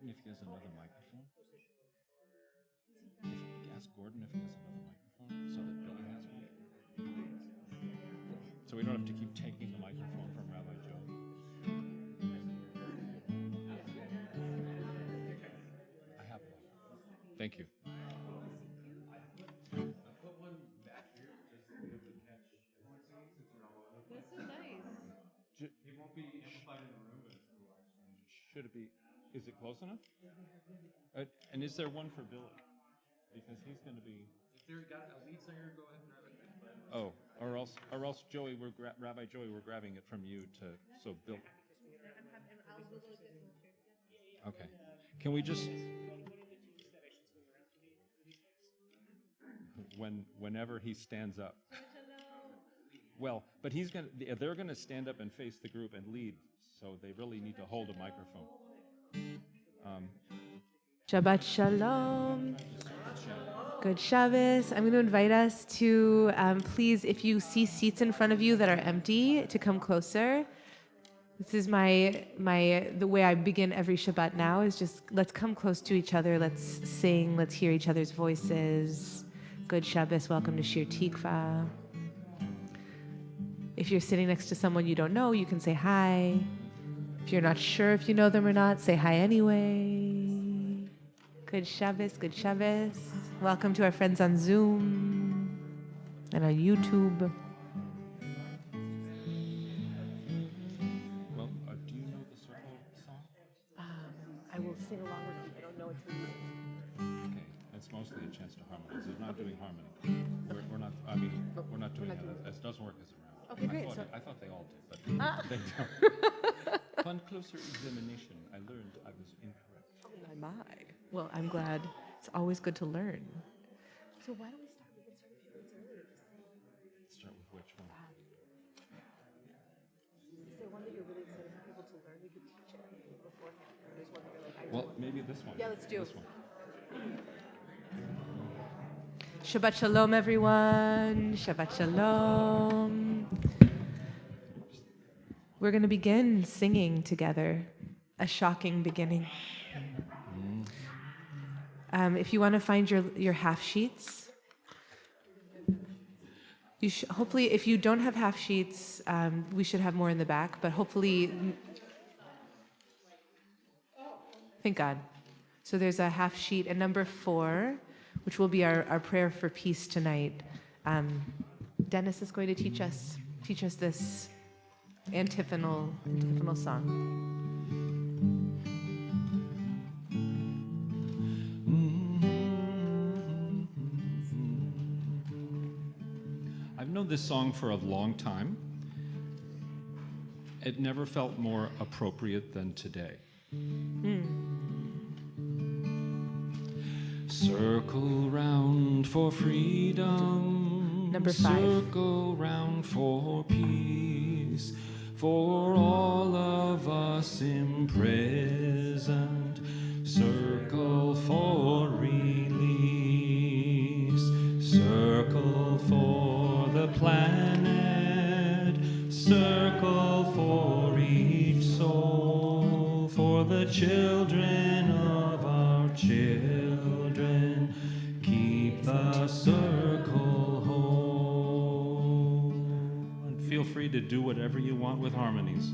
Gordon if he has another microphone. Ask Gordon if he has another microphone so that Billy has one. So we don't have to keep taking the microphone from Rabbi Joe. I have one. Thank you. That's so nice. He won't be amplified in the room, but it's cool. Should it be? Is it close enough? And is there one for Billy? Because he's going to be. If you've got a lead singer, go ahead and grab it. Oh, or else, Joey, Rabbi Joey, we're grabbing it from you so Bill. Okay. Can we just? Whenever he stands up. Well, but they're gonna stand up and face the group and lead, so they really need to hold a microphone. Shabbat Shalom. Good Shabbos. I'm going to invite us to, please, if you see seats in front of you that are empty, to come closer. This is the way I begin every Shabbat now, is just let's come close to each other. Let's sing. Let's hear each other's voices. Good Shabbos. Welcome to Shir Tikva. If you're sitting next to someone you don't know, you can say hi. If you're not sure if you know them or not, say hi anyway. Good Shabbos, good Shabbos. Welcome to our friends on Zoom and on YouTube. Well, do you know the circle song? I will sing along with you. I don't know it till you. Okay, it's mostly a chance to harmonize. We're not doing harmony. We're not. We're not doing it. It doesn't work as a round. Okay, great. I thought they all did, but they don't. Upon closer examination, I learned I was incorrect. Oh my. Well, I'm glad. It's always good to learn. So why don't we start? We can Start with which one? Is there one that you're really excited for people to learn? We could teach it beforehand. Or there's one that you're like, Well, maybe this one. Yeah, let's do this one. Shabbat Shalom, everyone. Shabbat Shalom. We're going to begin singing together. A shocking beginning. If you want to find your half sheets, you hopefully, if you don't have half sheets, we should have more in the back, but hopefully, thank God. So there's a half sheet at number 4, which will be our prayer for peace tonight. Dennis is going to teach us this antiphonal song. I've known this song for a long time. It never felt more appropriate than today. Circle round for freedom. Number 5. Circle round for peace. For all of us imprisoned. Circle for release. Circle for the planet. Circle for each soul. For the children of our children. Keep the circle whole. And feel free to do whatever you want with harmonies.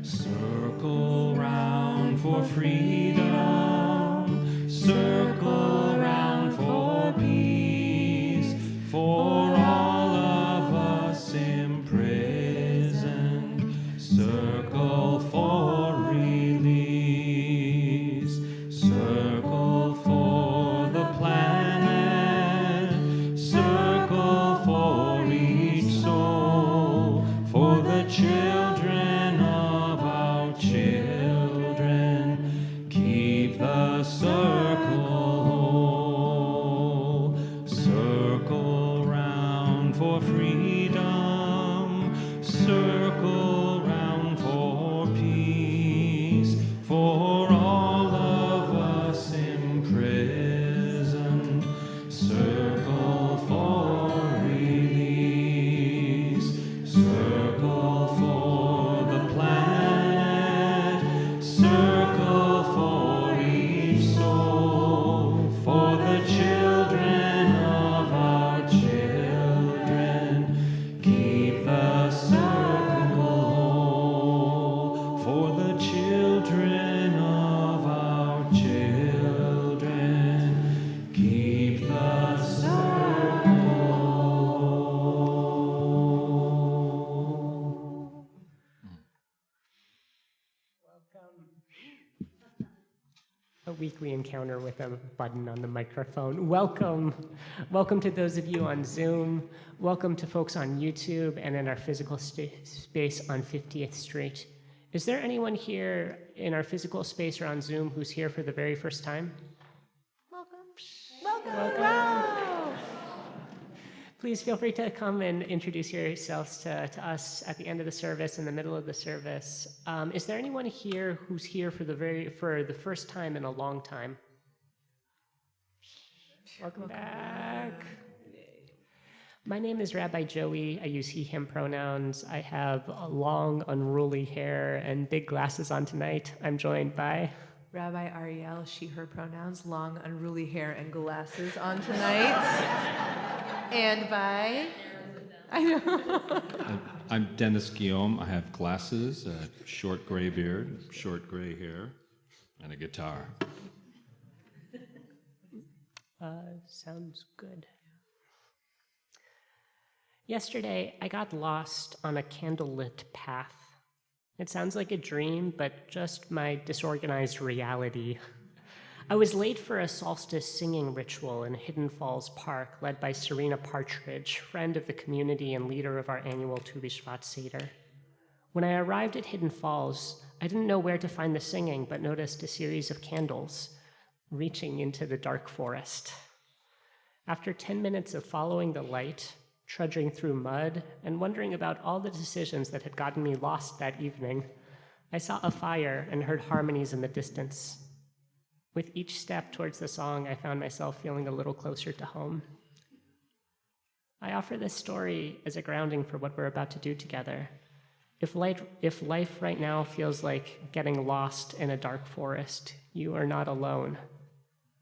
Circle round for freedom. Circle round for peace. For all of us imprisoned. Circle for release. Circle for the planet. Circle for each soul. For the children of our children. Keep the circle whole. Circle round for freedom. Circle round for peace. For all of us imprisoned. Circle for release. Circle for the planet. Circle a weekly encounter with a button on the microphone. Welcome. Welcome to those of you on Zoom. Welcome to folks on YouTube and in our physical space on 50th Street. Is there anyone here in our physical space or on Zoom who's here for the very first time? Welcome. Wow. Please feel free to come and introduce yourselves to us at the end of the service, in the middle of the service. Is there anyone here who's here for the first time in a long time? Welcome back. My name is Rabbi Joey. I use he, him pronouns. I have long, unruly hair and big glasses on tonight. I'm joined by Rabbi Ariel, she, her pronouns, long, unruly hair and glasses on tonight. And by, I know. I'm Dennis Guillaume. I have glasses, a short gray beard, short gray hair, and a guitar. Sounds good. Yesterday, I got lost on a candlelit path. It sounds like a dream, but just my disorganized reality. I was late for a solstice singing ritual in Hidden Falls Park, led by Serena Partridge, friend of the community and leader of our annual Tu B'Shvat Seder. When I arrived at Hidden Falls, I didn't know where to find the singing, but noticed a series of candles reaching into the dark forest. After 10 minutes of following the light, trudging through mud, and wondering about all the decisions that had gotten me lost that evening, I saw a fire and heard harmonies in the distance. With each step towards the song, I found myself feeling a little closer to home. I offer this story as a grounding for what we're about to do together. If life right now feels like getting lost in a dark forest, you are not alone.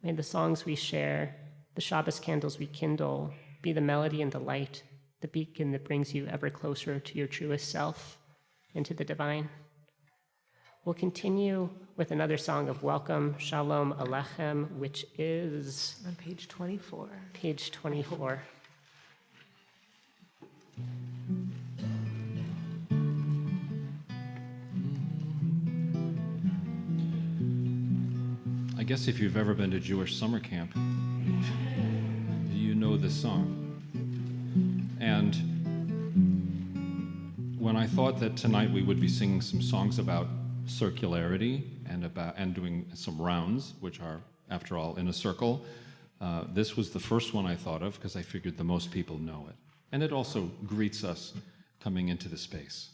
May the songs we share, the Shabbos candles we kindle, be the melody and the light, the beacon that brings you ever closer to your truest self and to the divine. We'll continue with another song of welcome, Shalom Alechem, which is On page 24. Page 24. I guess if you've ever been to Jewish summer camp, you know this song. And when I thought that tonight we would be singing some songs about circularity and doing some rounds, which are, after all, in a circle, this was the first one I thought of because I figured the most people know it. And it also greets us coming into the space.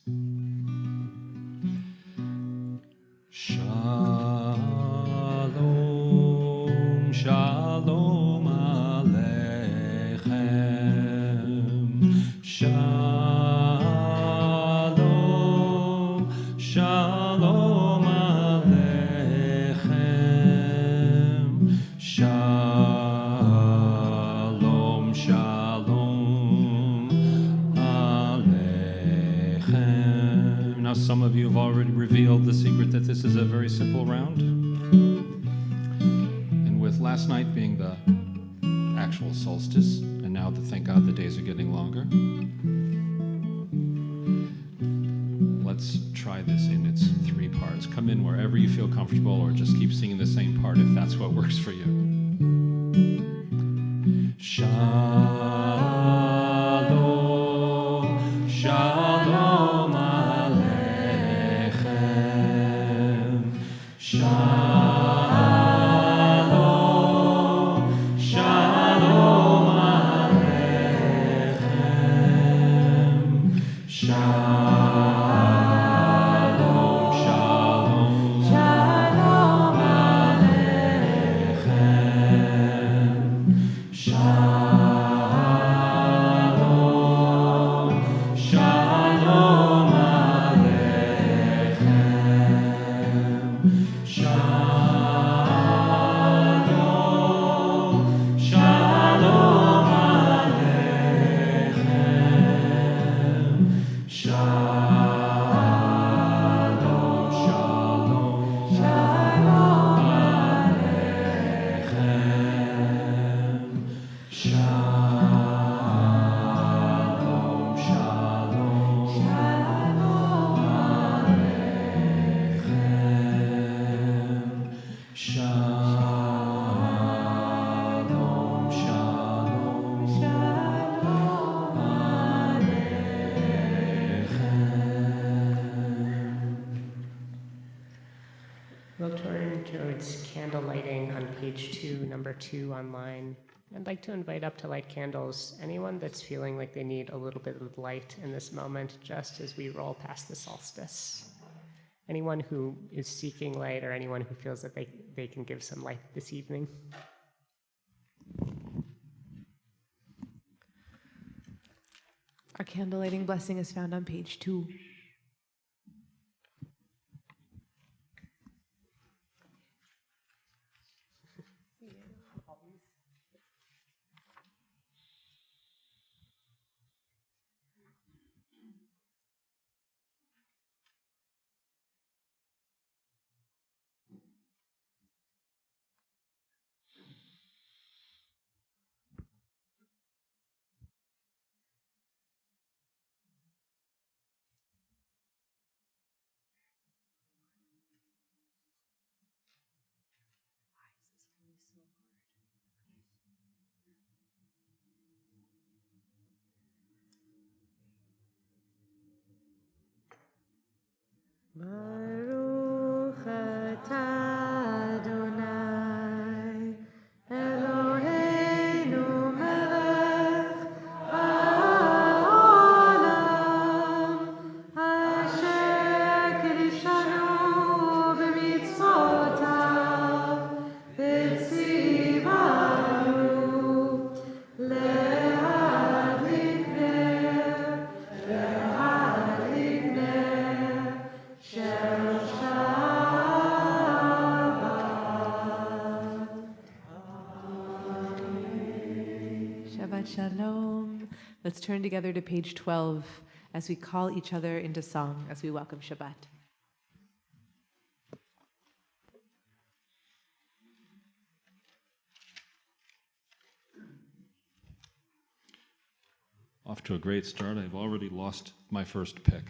Shalom, shalom aleichem. Shalom, shalom aleichem. Shalom, shalom aleichem. Now, some of you have already revealed the secret that this is a very simple round. And with last night being the actual solstice, and now that, thank God, the days are getting longer, let's try this in its 3 parts. Come in wherever you feel comfortable, or just keep singing the same part if that's what works for you. Shalom, shalom aleichem. Shalom, shalom aleichem. Shalom, shalom, shalom aleichem. Shalom, shalom aleichem. Shalom, shalom aleichem. Shalom. towards candle lighting on page 2, number 2 online. I'd like to invite up to light candles anyone that's feeling like they need a little bit of light in this moment, just as we roll past the solstice. Anyone who is seeking light, or anyone who feels that they can give some light this evening. Our candle lighting blessing is found on page 2. Baruch atah Adonai Eloheinu melech haolam asher kiddushanu b'mitzvotav v'tzivanu להדליק נר של Shabbat Shalom. Let's turn together to page 12 as we call each other into song as we welcome Shabbat. Off to a great start. I've already lost my first pick.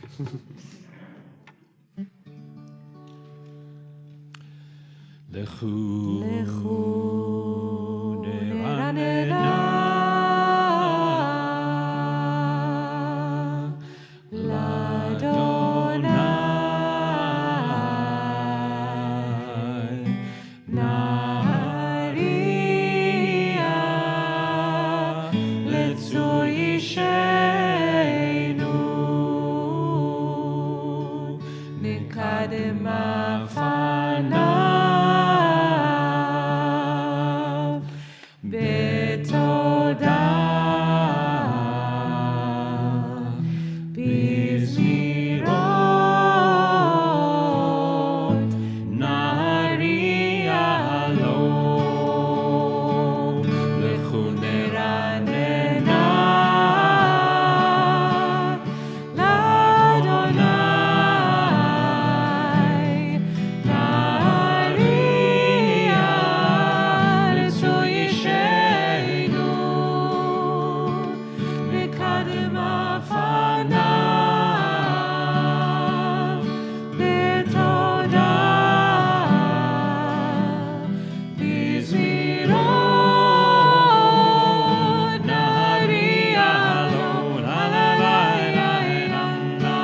Lechu neranena l'Adonai nahariya letzur yishenu nikadem afanav betodah bizmirot nahariya lo lechu neranena l'Adonai nahariya letzur yishenu mikadem afanav betodah bizmirot nahariya lo la la la la la la la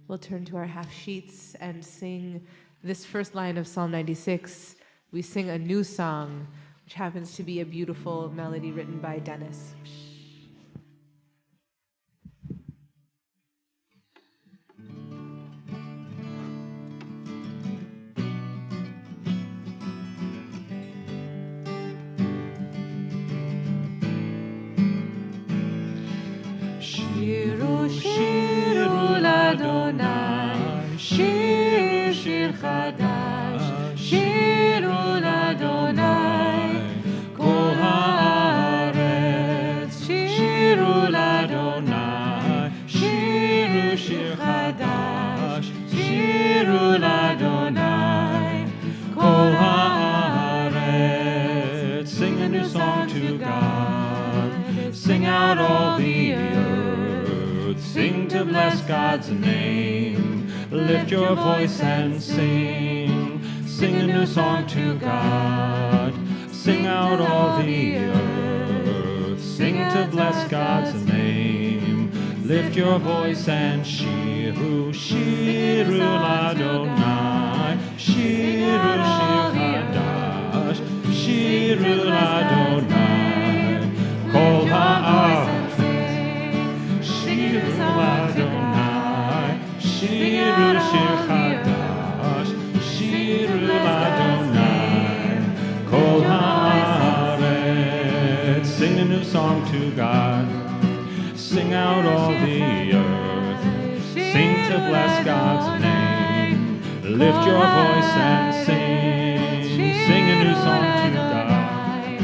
We'll turn to our half sheets and sing this first line of Psalm 96. We sing a new song. which happens to be a beautiful melody written by Dennis. Shiru, shiru l'Adonai, shiru shir chadash, shiru l'Adonai, kol haaretz. Shiru l'Adonai, shiru shir chadash, shiru l'Adonai, kol haaretz. Sing a new song to God, sing out all the earth. Sing to bless God's name. Lift your voice and sing. Sing a new song to God. Sing out all the earth. Sing to bless God's name. Lift your voice and shiru, shiru l'Adonai. Shiru shir chadash. Shiru l'Adonai. Kol ha'aretz. Shiru l'Adonai, shiru shir chadash, shiru l'Adonai, kol haaretz. Sing a new song to God, sing out all the earth, sing to bless God's name. Lift your voice and sing, sing a new song to God,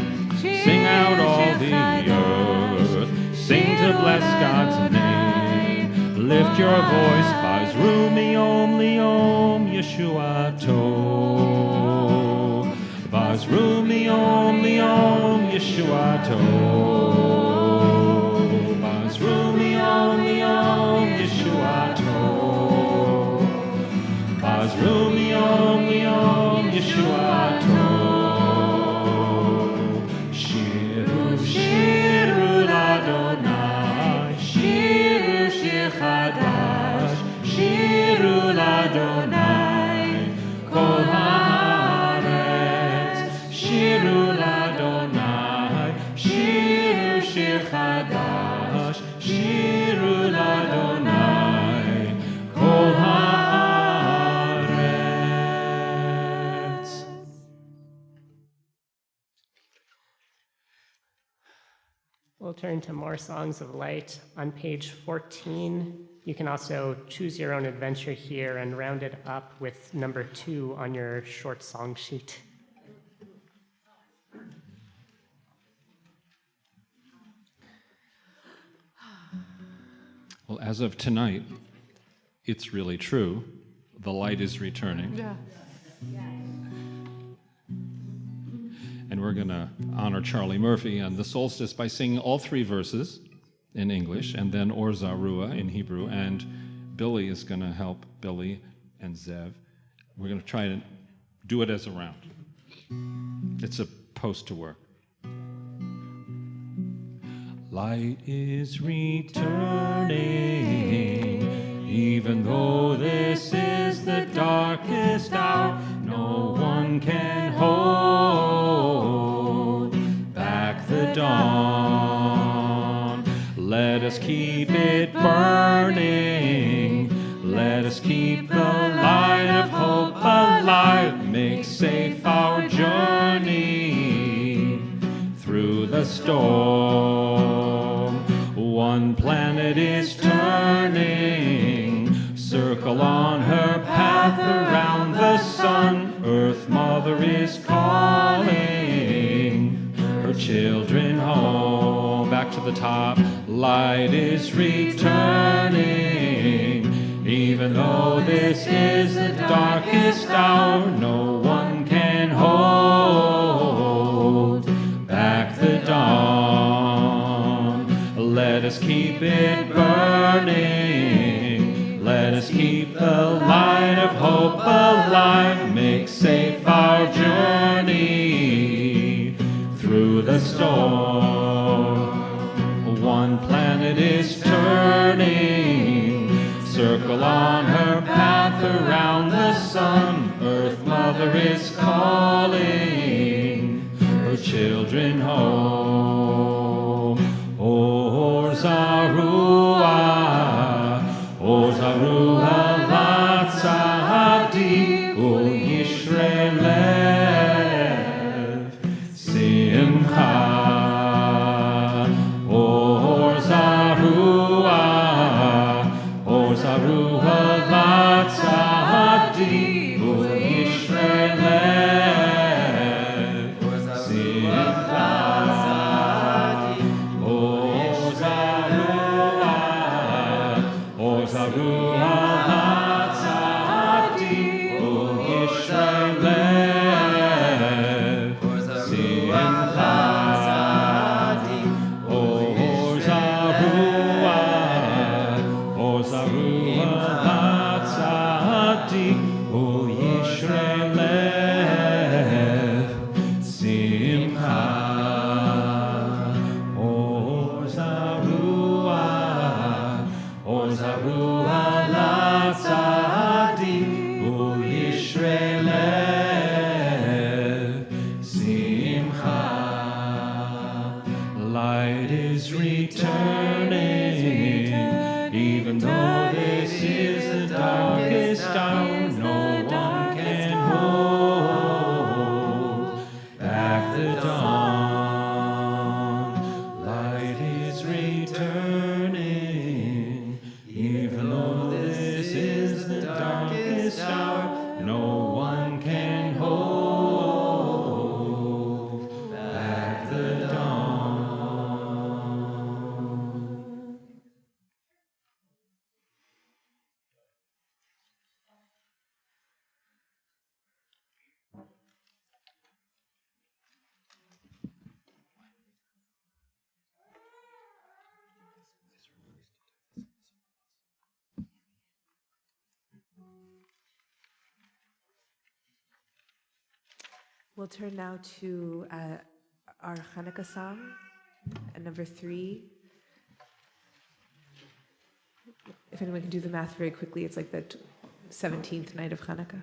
sing out all the earth, sing to bless God's name. Lift your voice, Bazru miyom liyom Yeshuato. Bazru miyom liyom Yeshuato. Bazru miyom liyom Yeshuato. Bazru miyom liyom Yeshuato. Shiru, shiru l'Adonai, shiru shir chadash, shiru l'Adonai, kol haaretz. Shiru l'Adonai, shiru shir chadash, shiru l'Adonai, kol haaretz. We'll turn to more songs of light on page 14. You can also choose your own adventure here and round it up with number 2 on your short song sheet. Well, as of tonight, it's really true. The light is returning. Yeah. And we're going to honor Charlie Murphy on the solstice by singing all 3 verses in English and then Or Zarua in Hebrew. And Billy is going to help, Billy and Zev. We're going to try to do it as a round. It's supposed to work. Light is returning, even though this is the darkest hour. No one can hold back the dawn. Let us keep it burning. Let us keep the light of hope alive. Make safe our journey through the storm. One planet is turning, circle on her path around the sun. Earth Mother is calling her children home. Back to the top. Light is returning, even though this is the darkest hour. No one can hold back the dawn. Let us keep it burning. Let us keep the light of hope alive. Make safe our journey through the storm. One planet is turning, circle on her path around the sun. Earth Mother is calling her children home. Or Zaruah, Latzadi, O Yisrael, Simcha. Or Zaruah, Latzadi, O Yisrael, Simcha. O Zaruah, Latzadi, O Yisrael, Simcha. O Zaruah, Latzadi, O Yisrael, Simcha. O Zaruah, Latzadi, O Yisrael, Simcha. Light is returning, even though this is the darkest hour, no one can hold back the dawn. Light is returning, even though this is the darkest hour, no one can hold back the dawn. We'll turn now to our Hanukkah song, number 3. If anyone can do the math very quickly, it's like the 17th night of Hanukkah.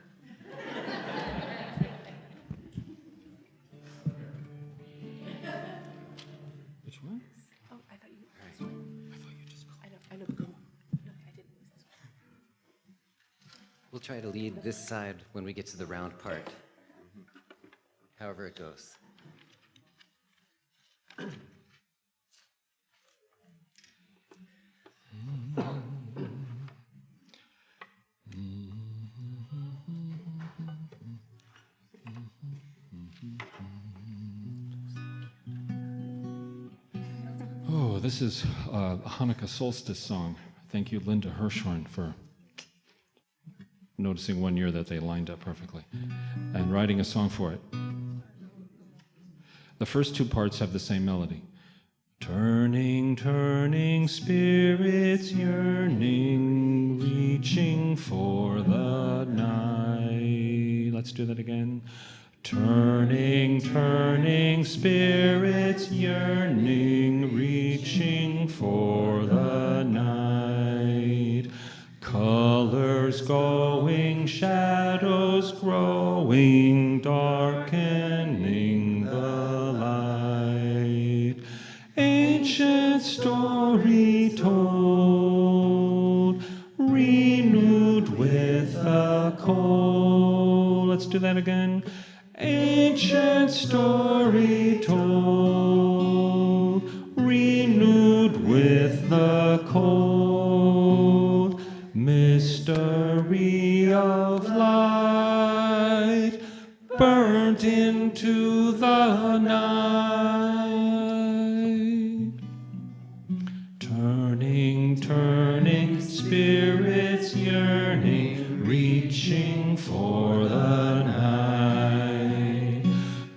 Which one? Oh, I thought you. I thought you just called. I know, but then, no, I didn't. We'll try to lead this side when we get to the round part. However it goes. Oh, this is a Hanukkah solstice song. Thank you, Linda Hirschhorn, for noticing one year that they lined up perfectly and writing a song for it. The first 2 parts have the same melody. Turning, turning, spirits yearning, reaching for the night. Let's do that again. Turning, turning, spirits yearning, reaching for the night. Colors going, shadows growing, darkening the light. Ancient story told, renewed with the cold. Let's do that again. Ancient story told, renewed with the cold. Mystery of light, burnt into the night. Turning, turning, spirits yearning, reaching for the night.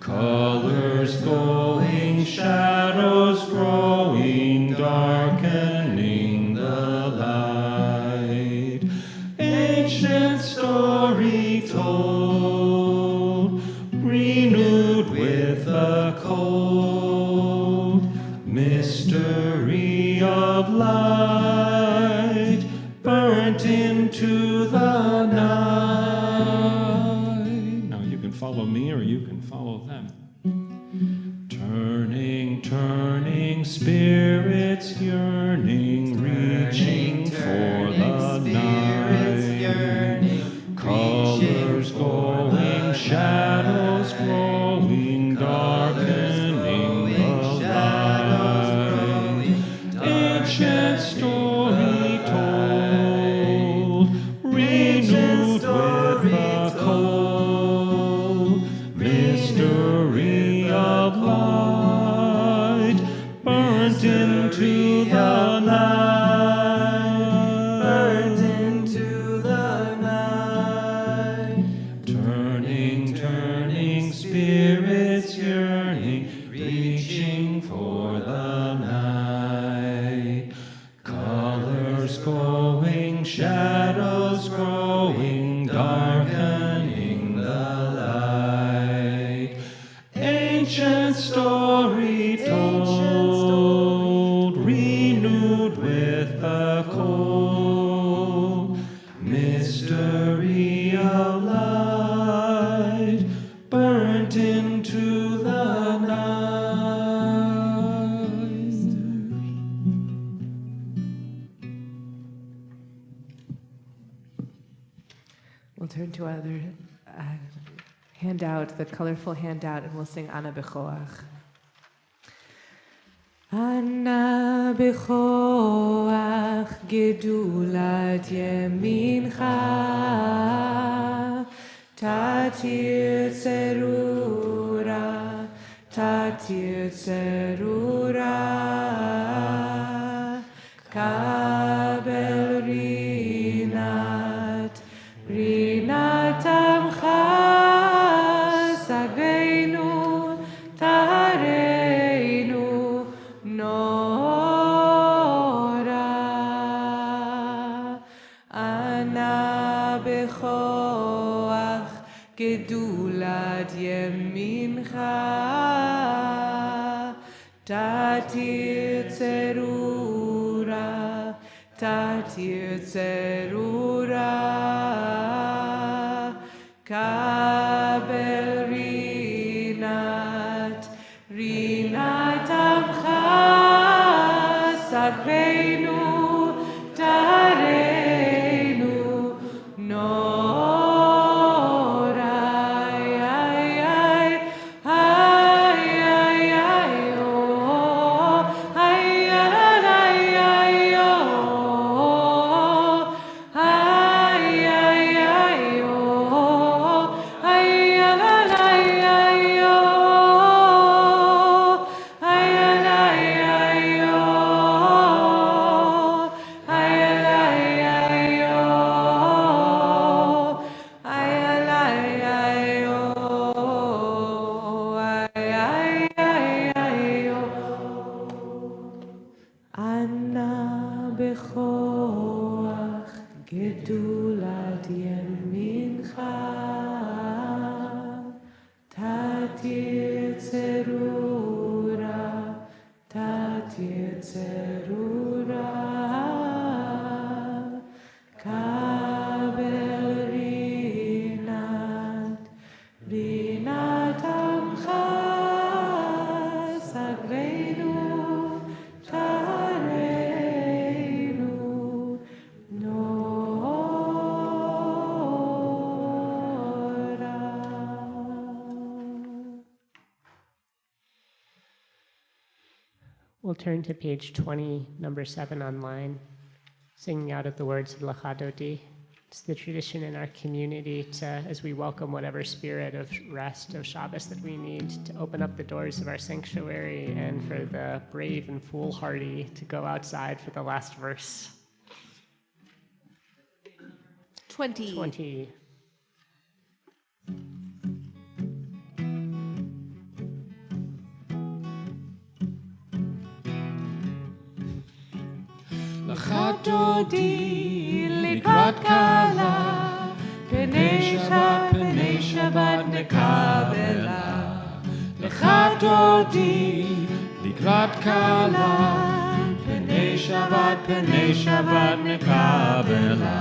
Colors going, shadows growing, darkening the light. Ancient story told, renewed with the cold. Mystery of light, burnt into the night. Now you can follow me or you can follow them. turning spirits yearning, reaching for the night. Colors glowing, shadows growing, darkening the light. Ancient story told, renewed with the cold mystery of light, burnt into the night, burnt into the night. Turning, spirits yearning, reaching for the night. Colors glowing, shadows growing, darkening the light. Ancient story told, renewed with the cold mystery of light, burnt into the night. We'll turn to our other handout, the colorful handout, and we'll sing Ana Bechoach. Ana Bechoach gedulat yemincha, tatir tzerura, tatir tzerura, kabel rinat, rinat amcha, sagreinu, tareinu, nora. Ana bechoach gedulat yemincha, tatir tzerura, tatir tzerura, kabel rinat, rinat amcha, sagreinu, tareinu, nora. Ana bechoach gedulat yemincha, tatir tzerura, tatir tzerura, kabel rinat, rinat amcha, sagreinu, tareinu, nora. We'll turn to page 20, number 7 online, singing out of the words of Lachadoti. It's the tradition in our community to, as we welcome whatever spirit of rest of Shabbos that we need, to open up the doors of our sanctuary and for the brave and foolhardy to go outside for the last verse. 20. Lachadodi likrat kala, pnei Shabbat nekabela. Lachadodi likrat kala, pnei Shabbat nekabela.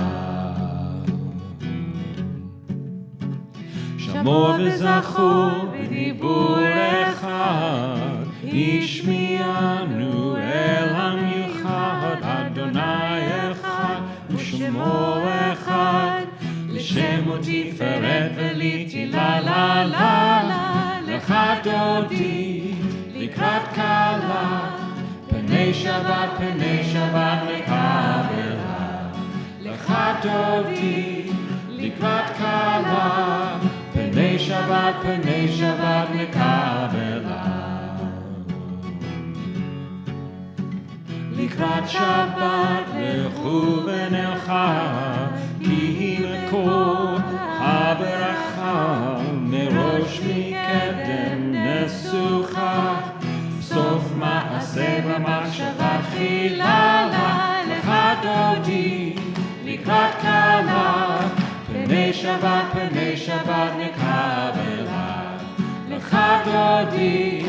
Shamor v'zachor b'dibur echad, השמיענו אל המיוחד, אדוני אחד ושמו אחד, לשם תפארת ולתהילה לה לה לה, לך דודי לקראת כלה, פני שבת נקבלה, לך דודי לקראת כלה, פני שבת נקבלה. לקראת שבת לכו ונלכה, כי היא מקור הברכה, מראש מקדם נסוכה, סוף מעשה במחשבה תחילה לה, לך דודי לקראת כלה, פני שבת נקבלה, לך דודי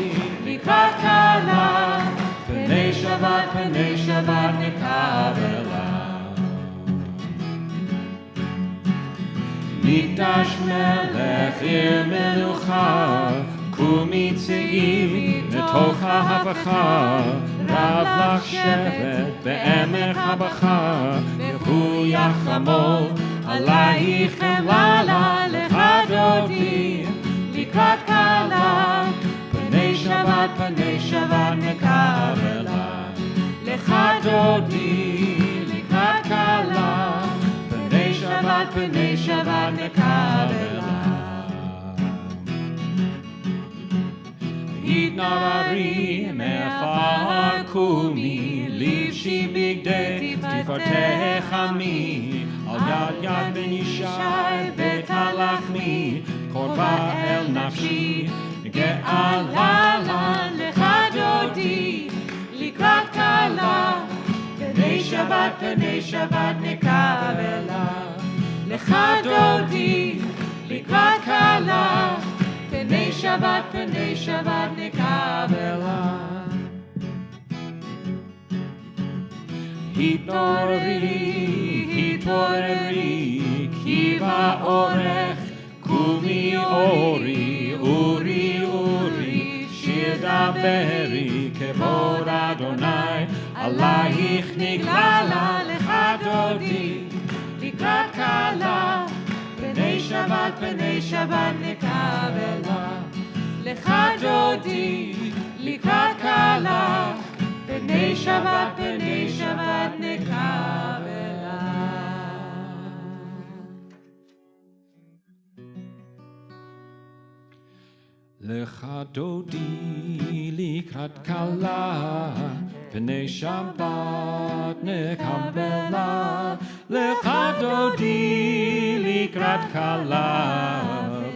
לקראת כלה, פני שבת נקבלה. מקדש מלך עיר מלוכה, קומי צאי מתוך ההפכה, רב לך שבט בעמק הבכה, והוא יחמול עלייך חמלה לה, לך דודי לקראת כלה, פני שבת נקבלה, לך דודי לקראת כלה, פני שבת נקבלה. התנערי מעפר קומי, לבשי בגדי תפארתך עמי, על יד בן ישי בית הלחמי, קרבה אל נפשי גאלה לה, לך דודי לקראת כלה, פני שבת נקבלה, לך דודי לקראת כלה, פני שבת נקבלה. התעוררי, כי באורך קומי אורי, שיר דברי, כבוד אדוני עלייך נגלה לה, לך דודי לקראת כלה, פני שבת נקבלה, לך דודי לקראת כלה, פני שבת נקבלה. לך דודי לקראת כלה, פני שבת נקבלה, לך דודי לקראת כלה,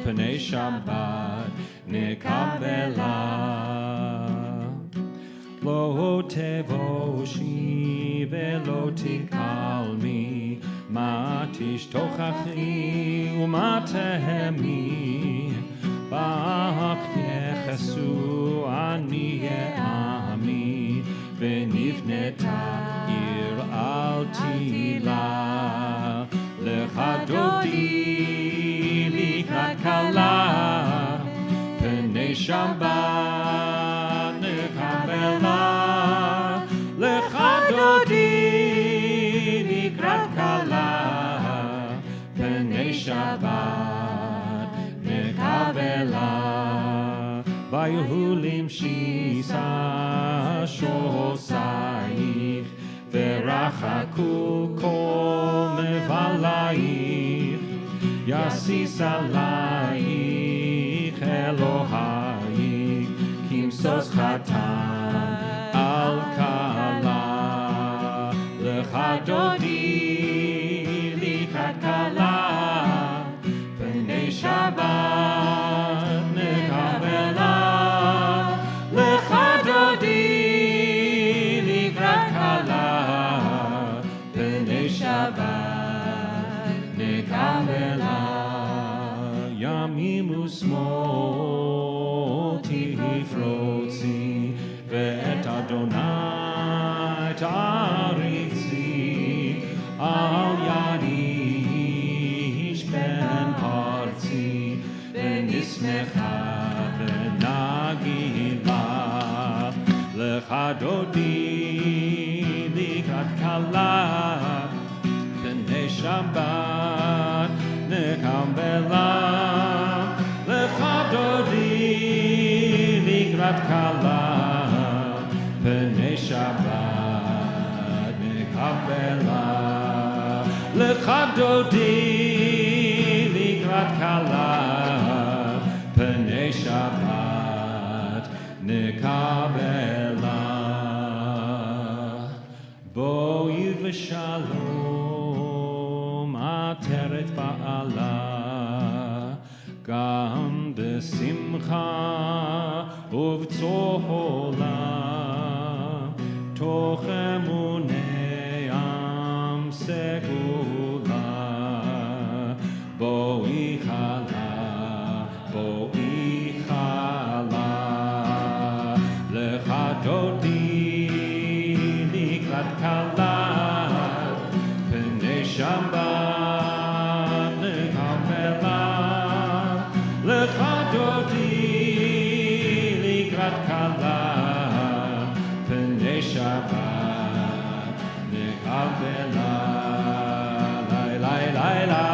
פני שבת נקבלה. לא תבושי ולא תקלמי, מה תשתוכחי ומה תהמי, בך יחסו עניי עמי, ונבנתה עיר על תהילה. לך דודי לקראת כלה, פני שבת נקבלה, לך דודי לקראת כלה, פני שבת נקבלה. ויהיו למשיסה שוסייך, ורחקו כל מבלייך, יסיס עלייך אלוהייך, כמסוס חתן על כלה. לך דודי לקראת כלה, פני שבת נקבלה, לך דודי לקראת כלה, פני שבת נקבלה. ימים ושמאל תפרוצי, ואת אדוני תעריצי, על יד איש בן פרצי, ונשמחה ונגילה. Lecha dodi likrat kala, b'nei Shabbat nekabela. Lecha dodi likrat kala, b'nei Shabbat nekabela. Lecha dodi likrat kala, b'nei Shabbat nekabela. Boi v'shalom ateret ba'ala, gam b'simcha uv'tzola, toch emunei am segula. Boi chala, boi chala, lecha dodi likrat kala, b'nei Shabbat nekabela. Lecha dodi likrat kala, b'nei Shabbat nekabela. Lai lai lai lai.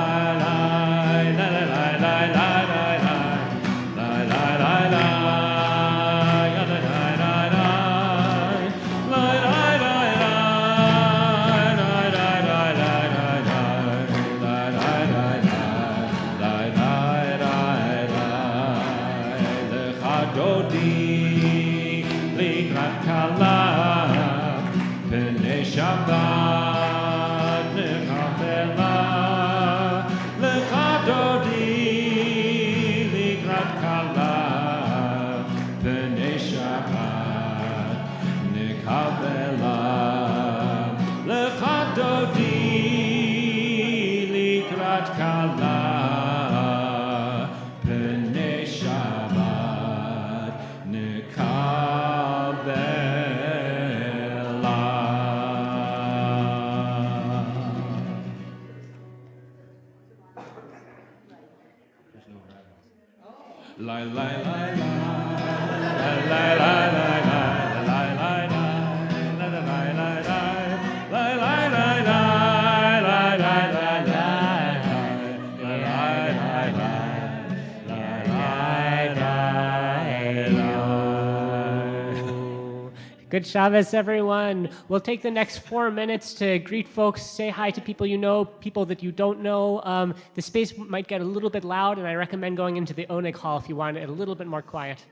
Shabbat nekabela, lecha dodi likrat kala, b'nei Shabbat nekabela. Lecha dodi likrat kala, b'nei Shabbat nekabela. Lai lai lai lai lai lai lai lai lai Good Shabbos, everyone. We'll take the next 4 minutes to greet folks, say hi to people you know, people that you don't know. The space might get a little bit loud, and I recommend going into the Oneg Hall if you want it a little bit more quiet.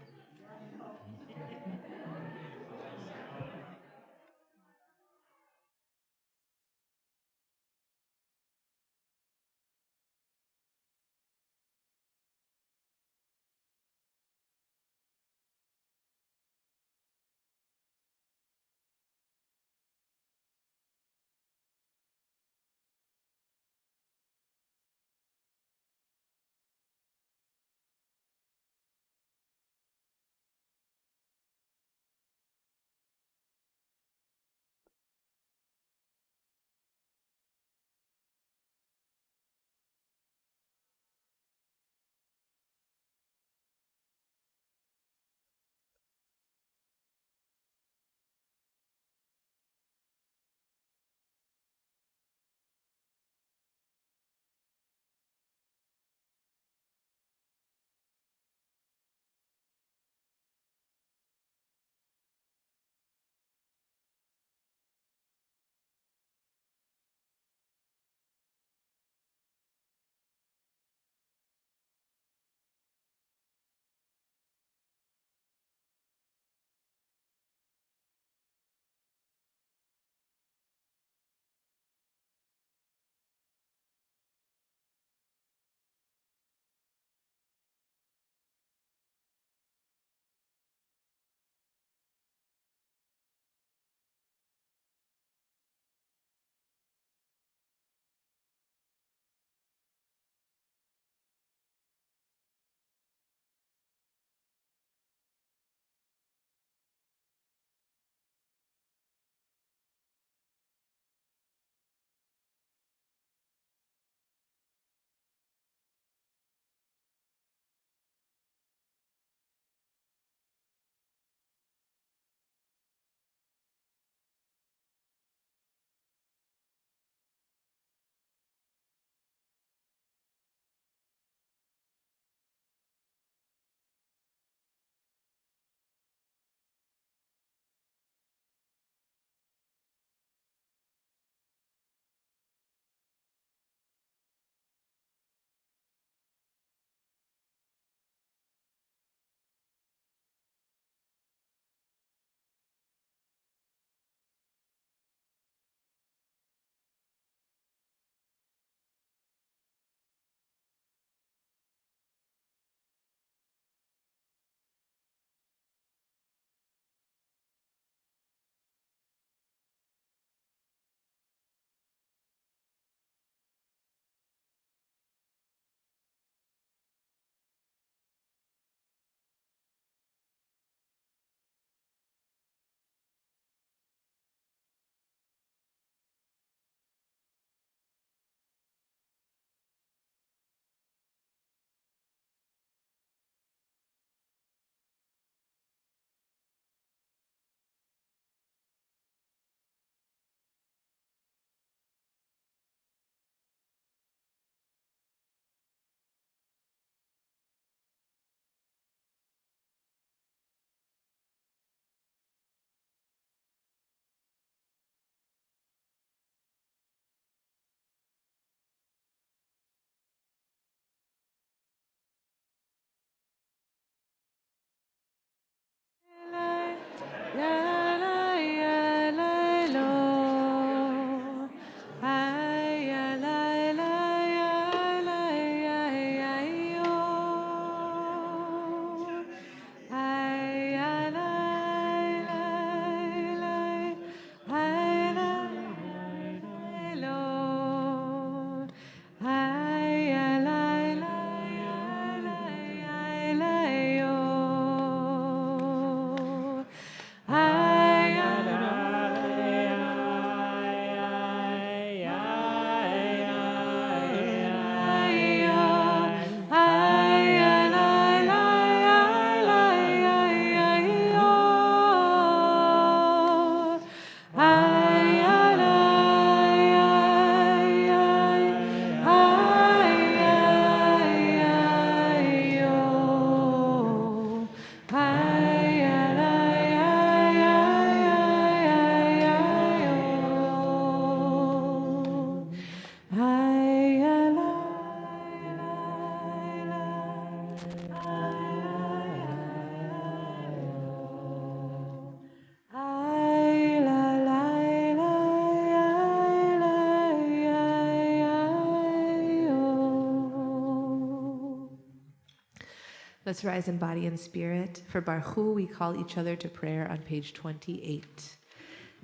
Let's rise in body and spirit. For Baruch Hu, we call each other to prayer on page 28.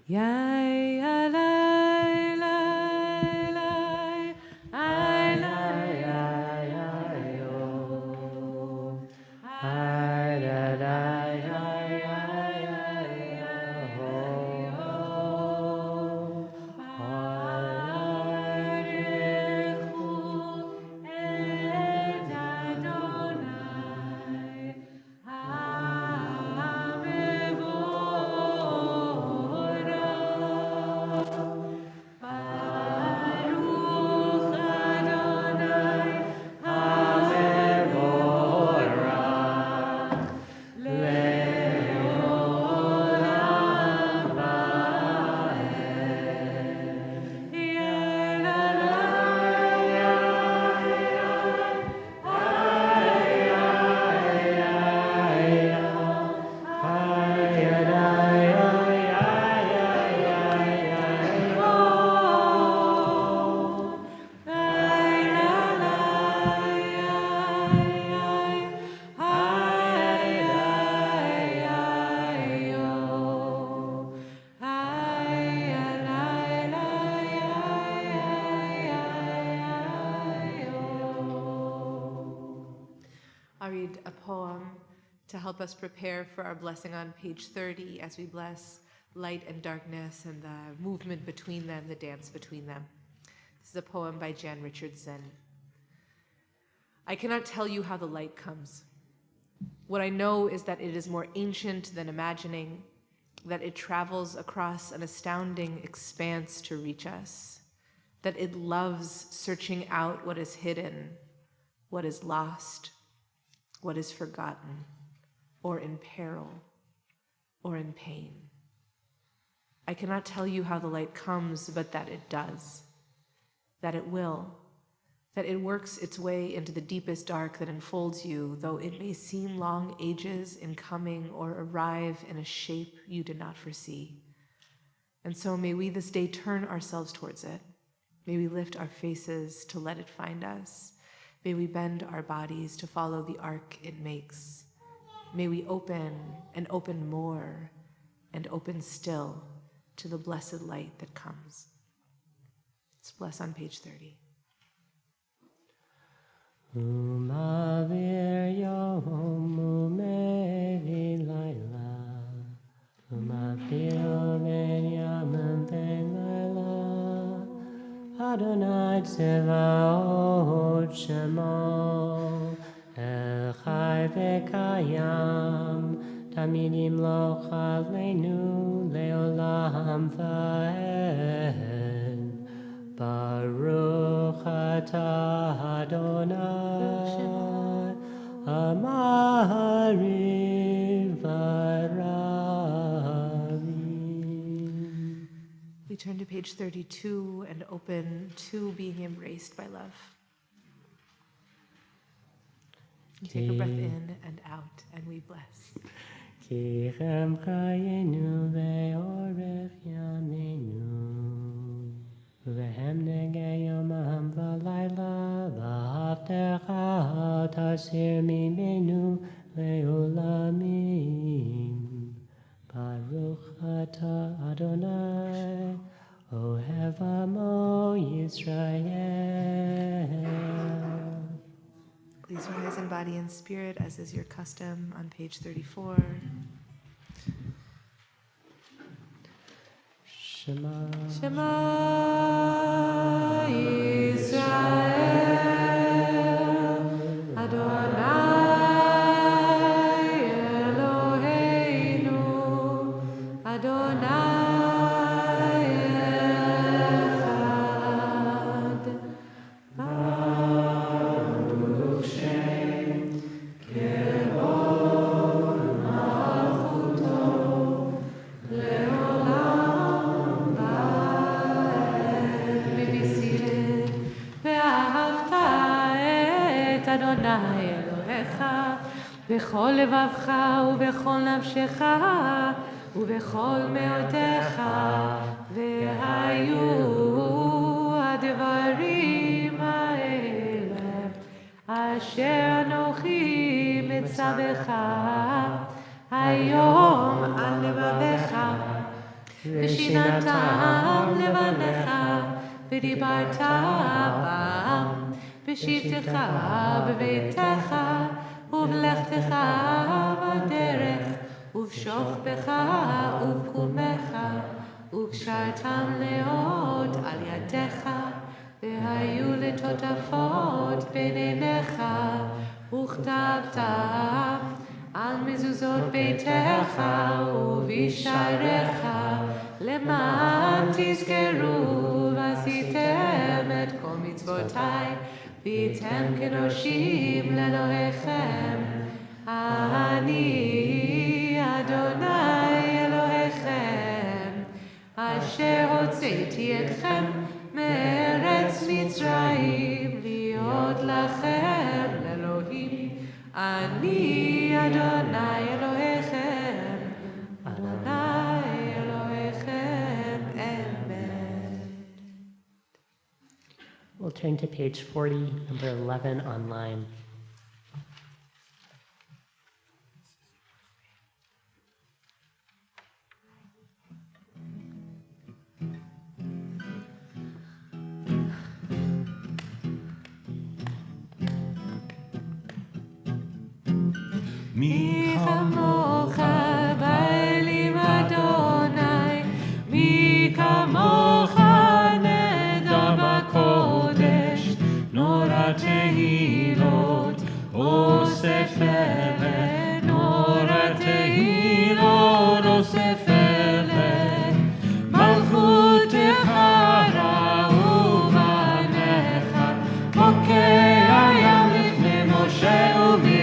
Yai, alai, lai, lai, ai, lai, ai, ai, yo. Ai, lai, lai, ai, ai, ai, ai, yo. Ai, rechu et Adonai. I'll read a poem to help us prepare for our blessing on page 30 as we bless light and darkness and the movement between them, the dance between them. This is a poem by Jan Richardson. I cannot tell you how the light comes. What I know is that it is more ancient than imagining, that it travels across an astounding expanse to reach us, that it loves searching out what is hidden, what is lost, what is forgotten, or in peril, or in pain. I cannot tell you how the light comes, but that it does, that it will, that it works its way into the deepest dark that enfolds you, though it may seem long ages in coming or arrive in a shape you did not foresee. And so may we this day turn ourselves towards it. May we lift our faces to let it find us. May we bend our bodies to follow the arc it makes. May we open and open more and open still to the blessed light that comes. Let's bless on page 30. Umavir yom umeri laila, umavir ben yamim ben laila, Adonai tzevaot shemo, Echai v'kayam, tamidim lo chalenu leolam va'ed. Baruch atah Adonai, Amari v'Ravi. We turn to page 32 and open to being embraced by love. You take a breath in and out, and we bless. Ki chem chayenu ve'orech yameinu, ve'hem negei yomam v'layla, v'havtecha tasir mimenu le'olamim. Baruch atah Adonai, ohev amo Yisrael. Please rise in body and spirit, as is your custom, on page 34. Shema. Shema Yisrael, Adonai Eloheinu, Adonai Echad. Baruch Shem Kevod Malchuto Leolam Va'ed. May be seated. ואהבת את אדוני אלוהיך בכל לבבך ובכל נפשך ובכל מאודך, והיו הדברים האלה אשר אנוכי מצווך היום על לבביך, ושיננתם לבניך, ודיברת בם, בשבתך בביתך, ובלכתך בדרך, ובשוכבך ובקומך, וקשרתם לאות על ידיך, והיו לטוטפות בין עיניך, וכתבתם על מזוזות ביתך ובשעריך, למען תזכרו ועשיתם את כל מצוותיי, והייתם קדושים לאלוהיכם. אני אדוני אלוהיכם, אשר הוצאתי אתכם מארץ מצרים, להיות לכם לאלוהים. אני אדוני אלוהיכם, אדוני אלוהיכם, אמן. We'll turn to page 40, number 11 online. מי כמוך באלים אדוני, מי כמוך נדע בקודש, נורא תהילות אוסף אלה, נורא תהילות אוסף אלה, מלכותך ראו בניך, חוקי הים לפני משה ומרים.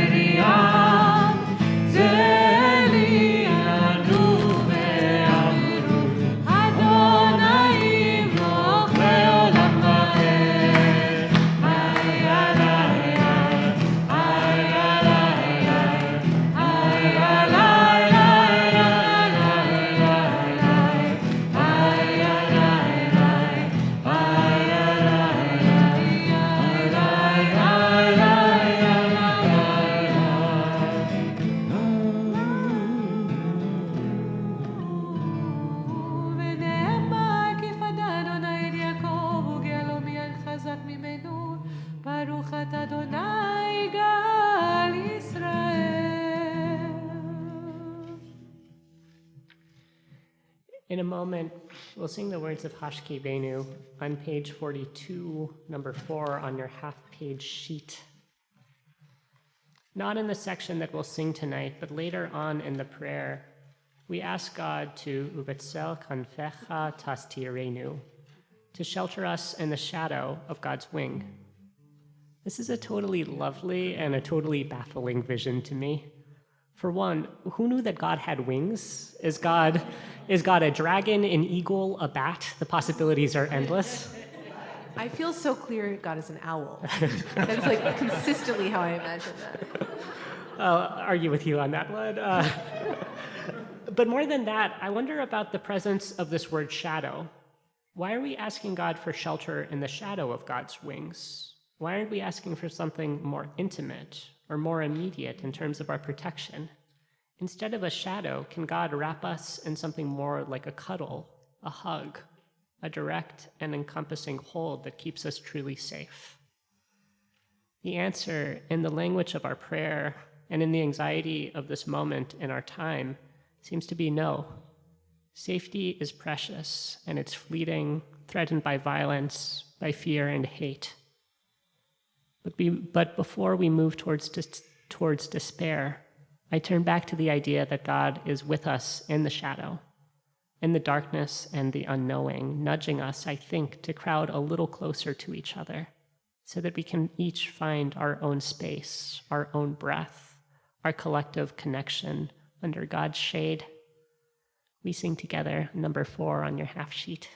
In a moment, we'll sing the words of Hashki Benu on page 42, number 4 on your half-page sheet. Not in the section that we'll sing tonight, but later on in the prayer, we ask God to ubetzel kanfecha tastirenu, to shelter us in the shadow of God's wing. This is a totally lovely and a totally baffling vision to me. For one, who knew that God had wings? Is God a dragon, an eagle, a bat? The possibilities are endless. I feel so clear God is an owl. That's like consistently how I imagine that. I'll argue with you on that one. But more than that, I wonder about the presence of this word shadow. Why are we asking God for shelter in the shadow of God's wings? Why aren't we asking for something more intimate or more immediate in terms of our protection? Instead of a shadow, can God wrap us in something more like a cuddle, a hug, a direct and encompassing hold that keeps us truly safe? The answer, in the language of our prayer and in the anxiety of this moment in our time, seems to be no. Safety is precious, and it's fleeting, threatened by violence, by fear and hate. But before we move towards despair, I turn back to the idea that God is with us in the shadow, in the darkness and the unknowing, nudging us, I think, to crowd a little closer to each other so that we can each find our own space, our own breath, our collective connection under God's shade. We sing together number 4 on your half sheet.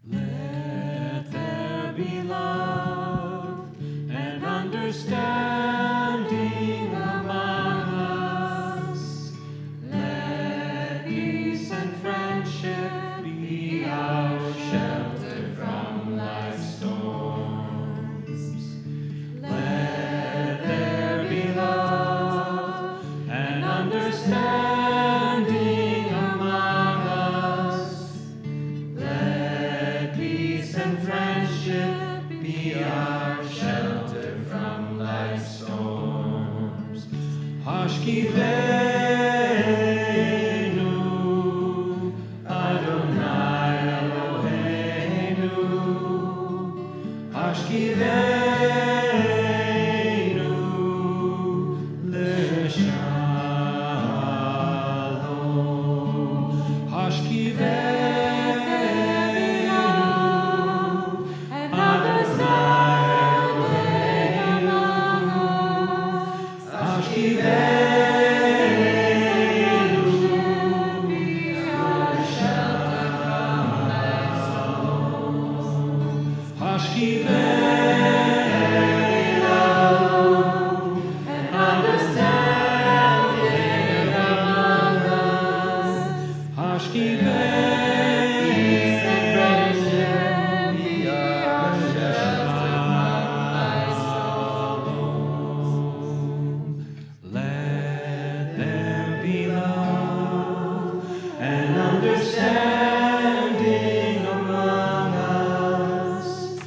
Let there be love and understanding among friendship be our shelter from life's storms. Let there be love and understanding among us. Let peace and friendship be our shelter from life's storms. Hashkivenu, Adonai Eloheinu. Hashkivenu, L'Shalom. Hashkivenu, Adonai Eloheinu. Let there be love and understanding among us.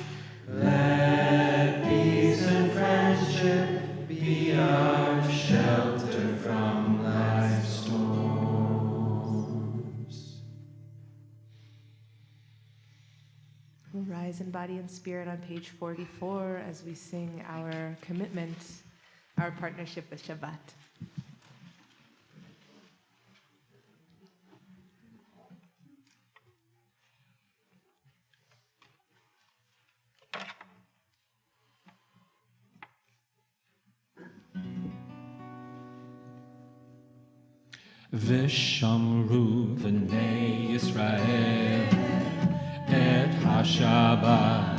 Let peace and friendship be our shelter from life's storms. We'll rise in body and spirit on page 44 as we sing our commitment, our partnership with Shabbat. Vishamru v'nei Yisrael et HaShabbat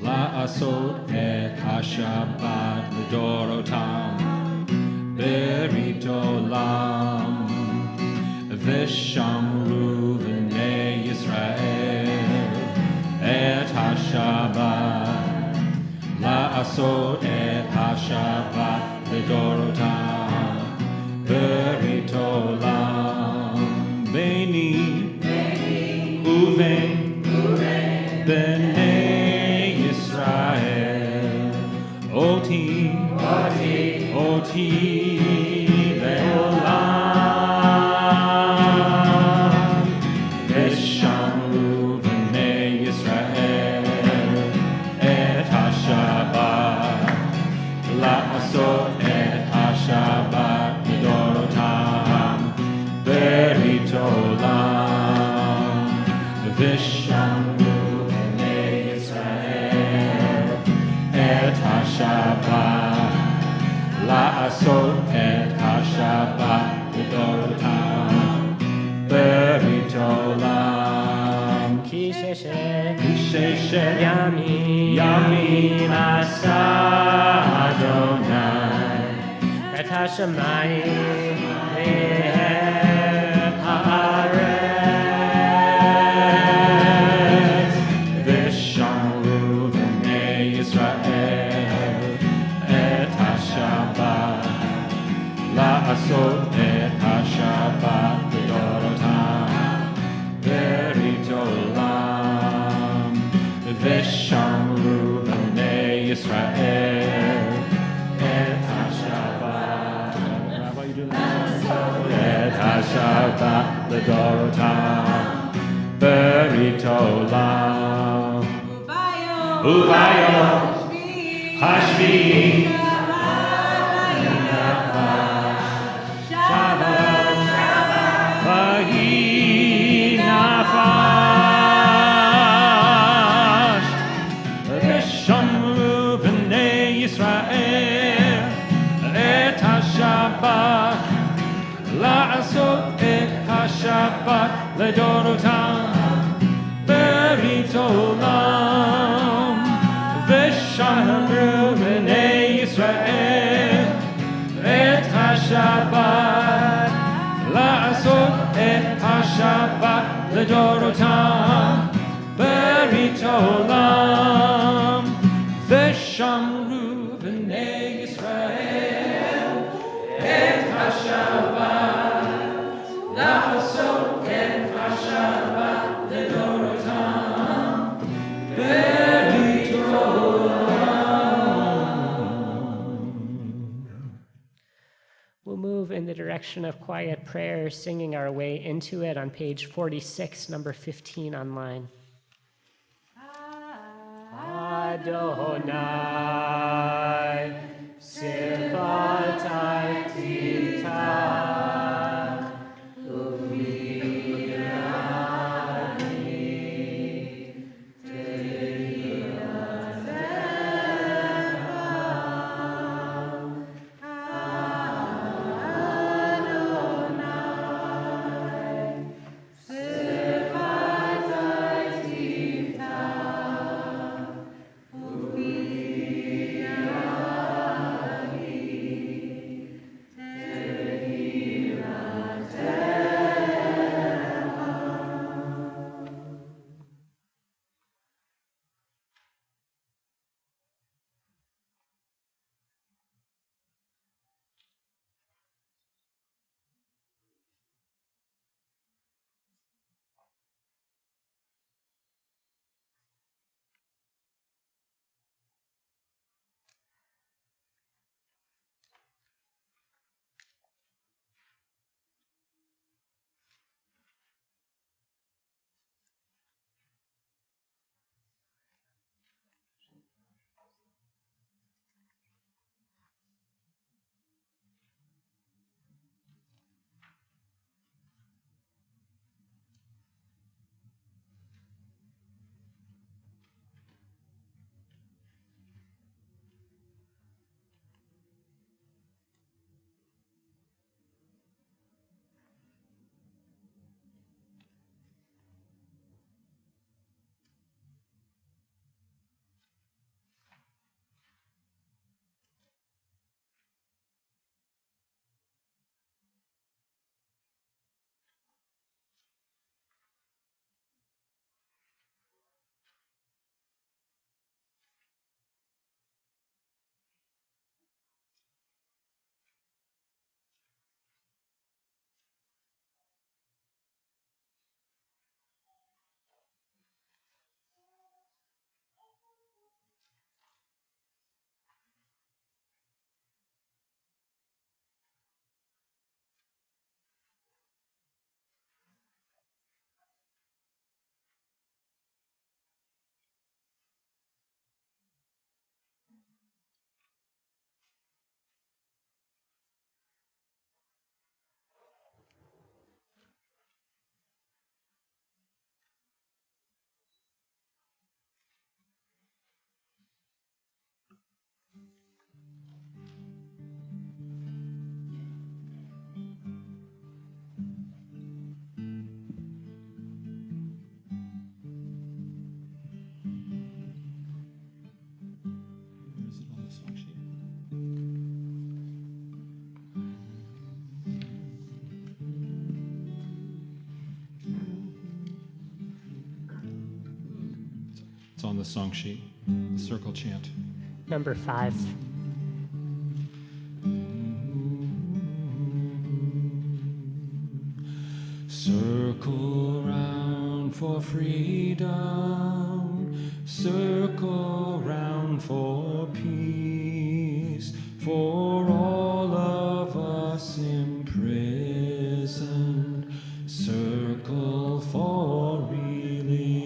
la'asot et HaShabbat l'dorotam berit olam. Vishamru v'nei Yisrael et HaShabbat la'asot et HaShabbat l'dorotam berit olam. Beini uven b'nei Yisrael oti le'olam. Vishamru b'nei Yisrael et HaShabbat la'asot et HaShabbat l'dorotam berit olam. Vishamru b'nei Yisrael et HaShabbat la'asot et HaShabbat l'dorotam berit olam. Ki sheshet Sheshet Yamin asa Adonai et hashamayim ve'et haaretz. Vishamru b'nei Yisrael et HaShabbat la'asot et HaShabbat l'dorotam berit olam. Vishamru b'nei Yisrael et HaShabbat et HaShabbat l'dorotam berit olam. Uvayo hashvi Shabbat vahi nafash. Vishamru b'nei Yisrael et HaShabbat la'asot et HaShabbat l'dorotam berit olam. Vishamru b'nei Yisrael et HaShabbat la'asot et HaShabbat Shabbat Ledorotam Berit Olam Veshamru B'nei Yisrael Et HaShabbat La'asot Et HaShabbat Ledorotam Berit Olam. We'll move in the direction of quiet prayer, singing our way into it on page 46, number 15 online. Adonai, Sifatai Tivtach, Umirani, Is it on the song sheet? It's on the song sheet, the circle chant. Number 5. Circle round for freedom, circle round for peace, for all of us imprisoned, circle for release,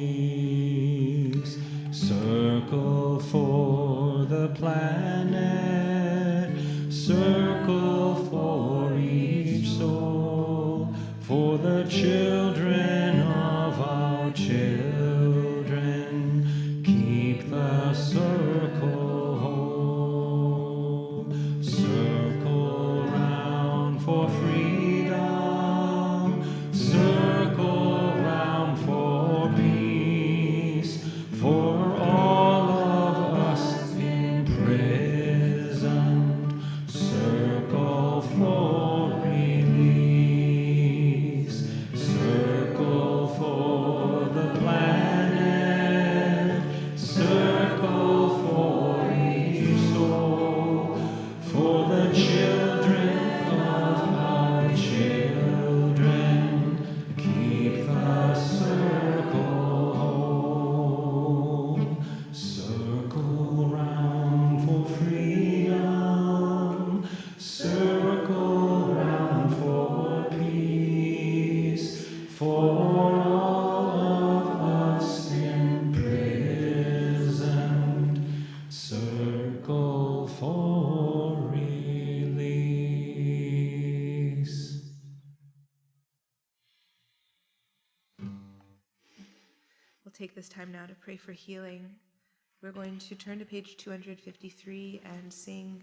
circle for the planet, circle for each soul, for the children of our children, keep the circle whole. Circle round for freedom, circle round for peace, for all of us imprisoned, circle for release. Circle We'll take this time now to pray for healing. We're going to turn to page 253 and sing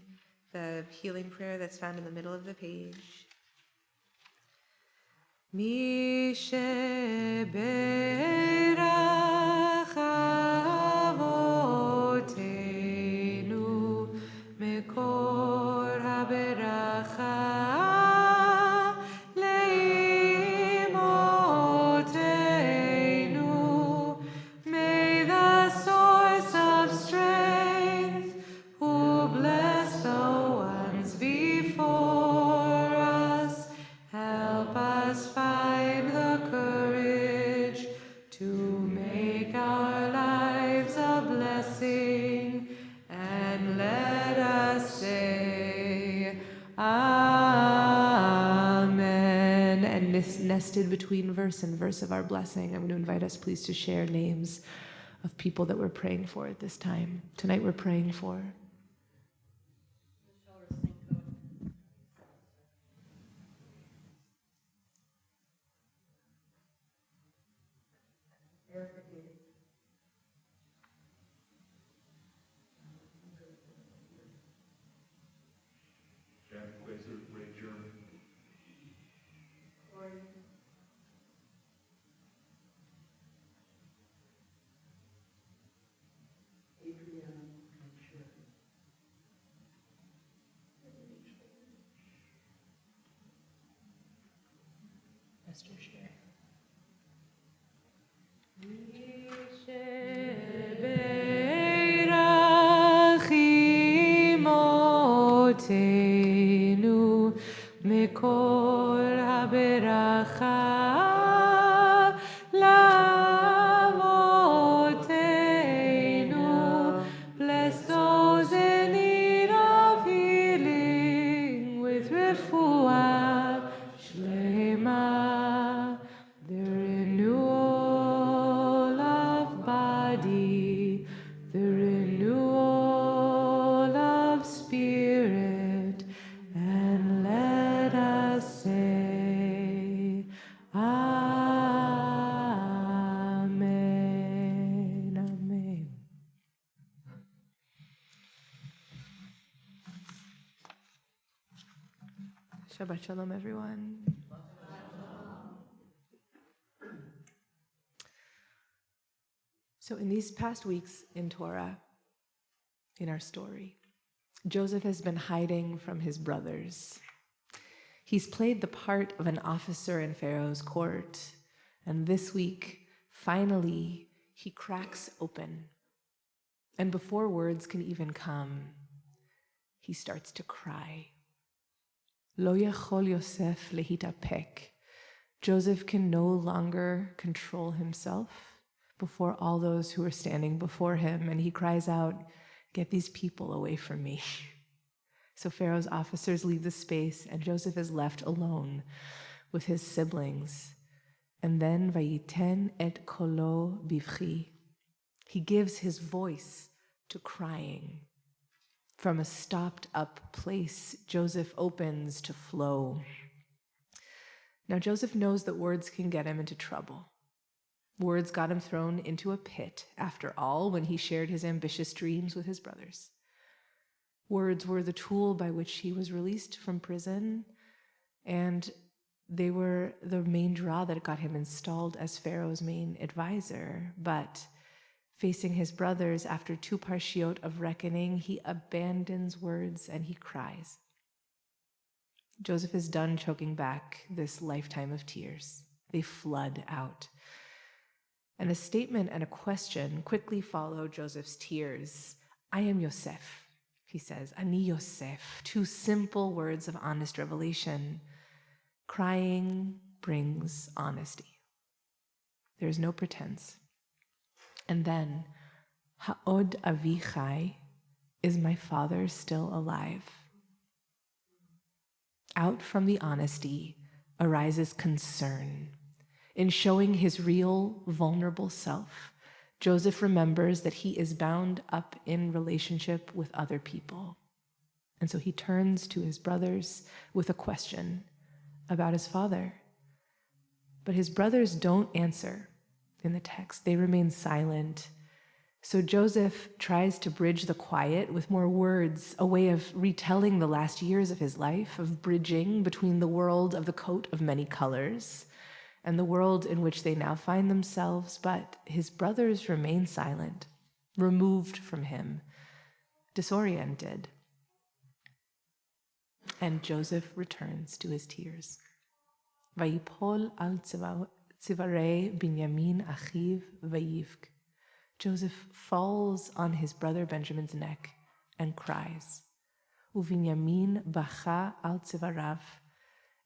the healing prayer that's found in the middle of the page. Mi sheberach avotenu mekor haberacha leimotenu. May the source of strength, who bless the ones before us, help us find the courage to make our lives a blessing, and let us say Amen. And this nested between verse and verse of our blessing, I'm going to invite us please to share names of people that we're praying for at this time. Tonight we're praying for Esther share. Imotenu mikol haberacha lavotenu. Bless those in need of healing with refuah shlema, the renewal of body, the renewal of spirit, and let us say Amen. Amen. Shabbat Shalom, everyone. So in these past weeks in Torah, in our story, Joseph has been hiding from his brothers. He's played the part of an officer in Pharaoh's court, and this week, finally, he cracks open. And before words can even come, he starts to cry. Lo yachol Yosef lehitapek. Joseph can no longer control himself before all those who are standing before him, and he cries out, "Get these people away from me." So Pharaoh's officers leave the space, and Joseph is left alone with his siblings. And then vayiten et kolo bivchi. He gives his voice to crying. From a stopped up place, Joseph opens to flow. Now Joseph knows that words can get him into trouble. Words got him thrown into a pit, after all, when he shared his ambitious dreams with his brothers. Words were the tool by which he was released from prison, and they were the main draw that got him installed as Pharaoh's main advisor. But facing his brothers after 2 parshiot of reckoning, he abandons words and he cries. Joseph is done choking back this lifetime of tears. They flood out. And a statement and a question quickly follow Joseph's tears. I am Yosef, he says. Ani Yosef. 2 simple words of honest revelation. Crying brings honesty. There's no pretense. And then, Ha'od Avichai, is my father still alive? Out from the honesty arises concern. In showing his real, vulnerable self, Joseph remembers that he is bound up in relationship with other people. And so he turns to his brothers with a question about his father. But his brothers don't answer. in the text. They remain silent. So Joseph tries to bridge the quiet with more words, a way of retelling the last years of his life, of bridging between the world of the coat of many colors and the world in which they now find themselves. But his brothers remain silent, removed from him, disoriented. And Joseph returns to his tears. Vayipol al tzivarei Binyamin achiv vayivk. Joseph falls on his brother Benjamin's neck and cries. Uvinyamin bacha al tzivarav.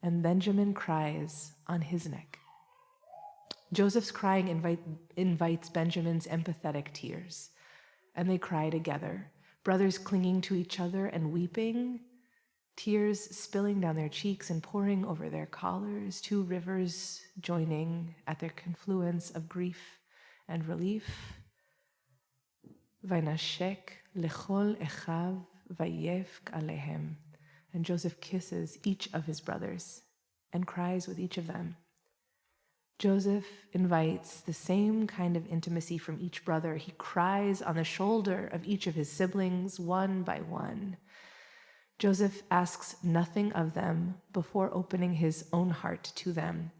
And Benjamin cries on his neck. Joseph's crying invites Benjamin's empathetic tears, and they cry together, brothers clinging to each other and weeping, tears spilling down their cheeks and pouring over their collars, two rivers joining at their confluence of grief and relief. Vaynashek lechol echav vayevk alehem. And Joseph kisses each of his brothers and cries with each of them. Joseph invites the same kind of intimacy from each brother. He cries on the shoulder of each of his siblings, one by one. Joseph asks nothing of them before opening his own heart to them,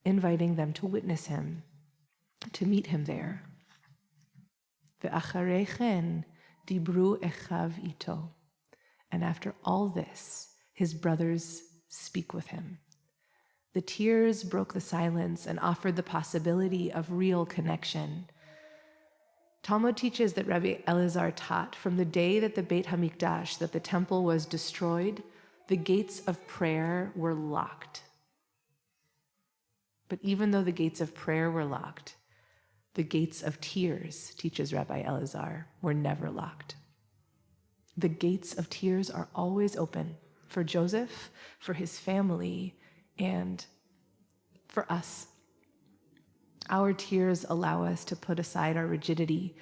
inviting them to witness him, to meet him there. Ve'acharei chen dibru echav ito. And after all this, his brothers speak with him. The tears broke the silence and offered the possibility of real connection. Talmud teaches that Rabbi Elazar taught from the day that the Beit HaMikdash, that the temple was destroyed, the gates of prayer were locked. But even though the gates of prayer were locked, the gates of tears, teaches Rabbi Elazar, were never locked. The gates of tears are always open for Joseph, for his family, and for us. Our tears allow us to put aside our rigidity,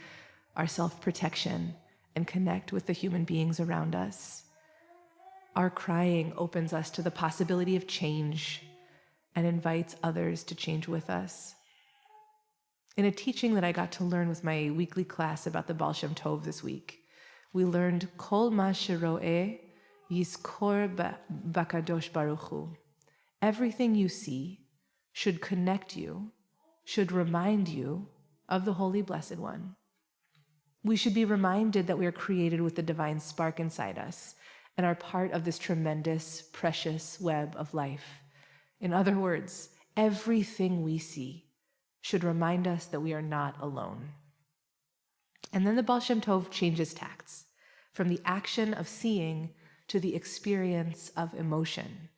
our self-protection, and connect with the human beings around us. Our crying opens us to the possibility of change and invites others to change with us. In a teaching that I got to learn with my weekly class about the Baal Shem Tov this week, we learned Kol ma shero'eh yizkor bakadosh baruch hu. Everything you see should connect you, should remind you of the Holy Blessed One. We should be reminded that we are created with the divine spark inside us and are part of this tremendous, precious web of life. In other words, everything we see should remind us that we are not alone. And then the Baal Shem Tov changes tacts from the action of seeing to the experience of emotion.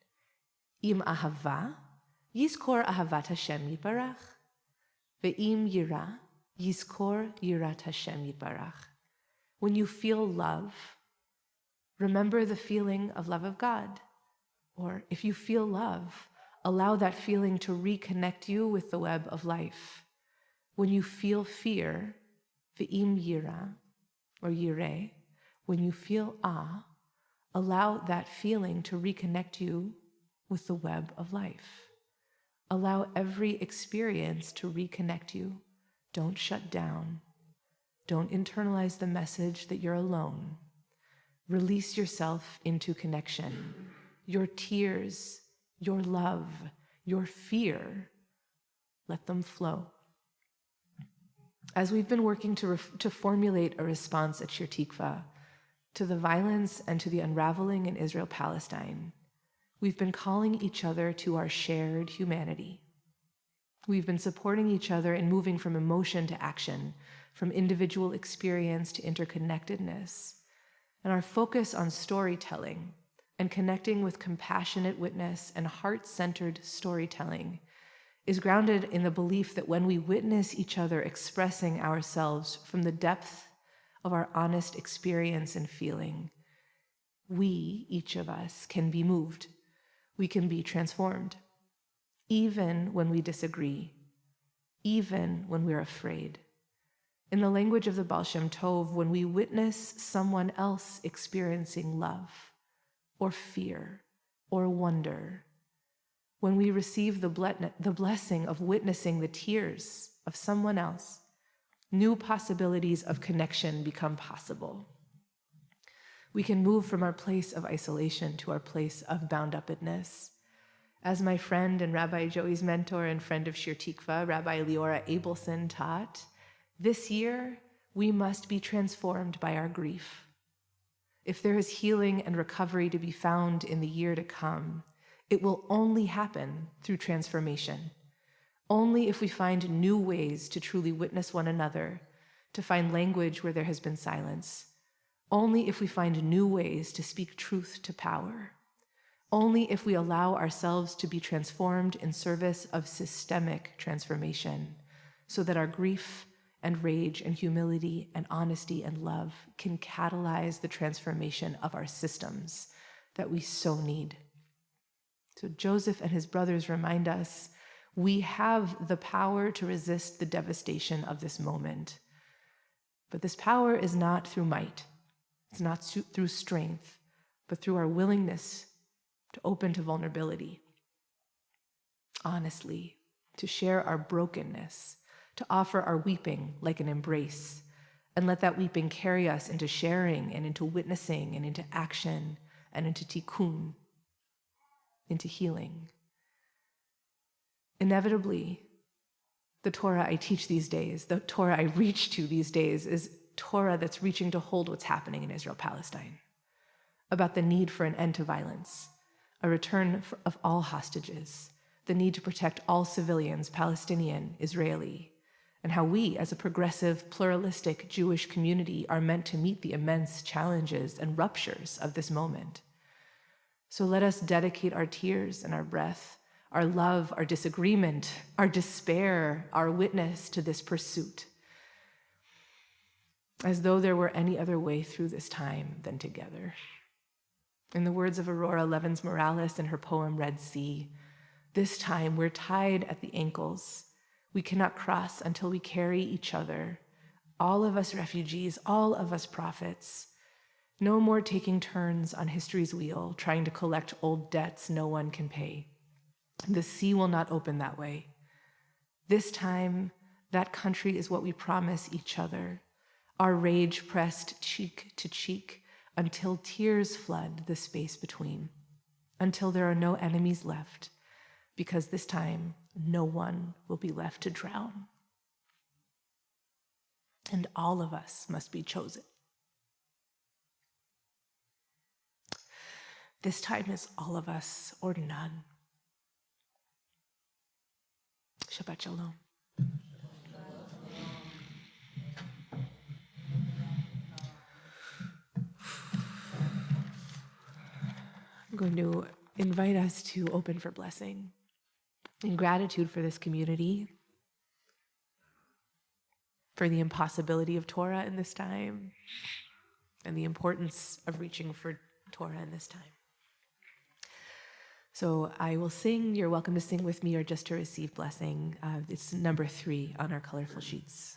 Im ahava, yizkor ahavat Hashem yitbarach. Ve'im yira, yizkor yirat Hashem yitbarach. When you feel love, remember the feeling of love of God. Or if you feel love, allow that feeling to reconnect you with the web of life. When you feel fear, ve'im yira, or yireh, when you feel awe, allow that feeling to reconnect you with the web of life. Allow every experience to reconnect you. Don't shut down. Don't internalize the message that you're alone. Release yourself into connection. Your tears, your love, your fear, let them flow. As we've been working to formulate a response at Shir Tikva to the violence and to the unraveling in Israel-Palestine, we've been calling each other to our shared humanity. We've been supporting each other in moving from emotion to action, from individual experience to interconnectedness. And our focus on storytelling and connecting with compassionate witness and heart-centered storytelling is grounded in the belief that when we witness each other expressing ourselves from the depth of our honest experience and feeling, we, each of us, can be moved. We can be transformed, even when we disagree, even when we're afraid. In the language of the Baal Shem Tov, when we witness someone else experiencing love, or fear, or wonder, when we receive the blessing of witnessing the tears of someone else, new possibilities of connection become possible. We can move from our place of isolation to our place of bound-upness. As my friend and Rabbi Joey's mentor and friend of Shir Tikva, Rabbi Leora Abelson, taught, this year we must be transformed by our grief. If there is healing and recovery to be found in the year to come, it will only happen through transformation. Only if we find new ways to truly witness one another, to find language where there has been silence. Only if we find new ways to speak truth to power. Only if we allow ourselves to be transformed in service of systemic transformation, so that our grief and rage and humility and honesty and love can catalyze the transformation of our systems that we so need. So Joseph and his brothers remind us we have the power to resist the devastation of this moment. But this power is not through might. It's not through strength, but through our willingness to open to vulnerability, honestly, to share our brokenness, to offer our weeping like an embrace, and let that weeping carry us into sharing and into witnessing and into action and into tikkun, into healing. Inevitably, the Torah I teach these days, the Torah I reach to these days, is Torah that's reaching to hold what's happening in Israel-Palestine, about the need for an end to violence, a return of all hostages, the need to protect all civilians, Palestinian, Israeli, and how we, as a progressive, pluralistic Jewish community, are meant to meet the immense challenges and ruptures of this moment. So let us dedicate our tears and our breath, our love, our disagreement, our despair, our witness to this pursuit, as though there were any other way through this time than together. In the words of Aurora Levins Morales in her poem Red Sea, this time we're tied at the ankles. We cannot cross until we carry each other. All of us refugees, all of us prophets. No more taking turns on history's wheel, trying to collect old debts no one can pay. The sea will not open that way. This time, that country is what we promise each other. Our rage pressed cheek to cheek until tears flood the space between, until there are no enemies left, because this time no one will be left to drown. And all of us must be chosen. This time is all of us or none. Shabbat Shalom. I'm going to invite us to open for blessing in gratitude for this community, for the impossibility of Torah in this time, and the importance of reaching for Torah in this time. So I will sing. You're welcome to sing with me or just to receive blessing. It's number 3 on our colorful sheets.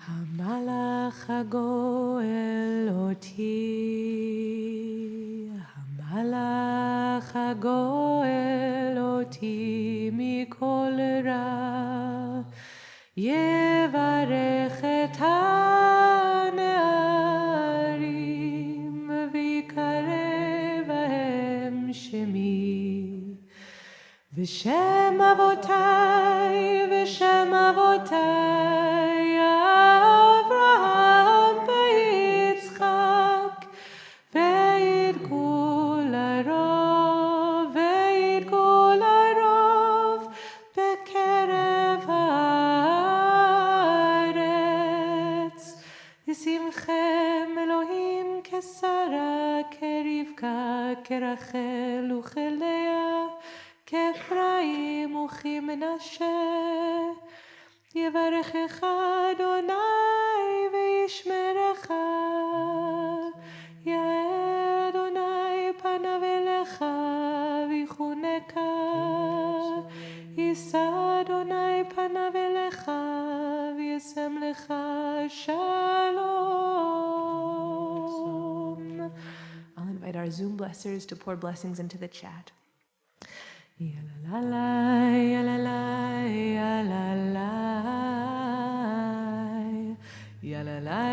Hamalach hagoel oti, Hamalach hagoel oti mikol ra, yevarech et hane'arim v'yikarev bahem shemi, v'shem avotai v'shem avotai Avraham v'Yitzchak v'yidgul harov b'kerev haaretz Yisimchem Elohim kesara kerivka kerachel uchelea כפריים וכמנשה יברכך אדוני וישמרך יאר אדוני פניו אליך ויחונקה יישא אדוני פניו אליך וישם לך שלום. I'll invite our Zoom blessers to pour blessings into the chat. Ya la la, ya la la, ya la la. Ya la la,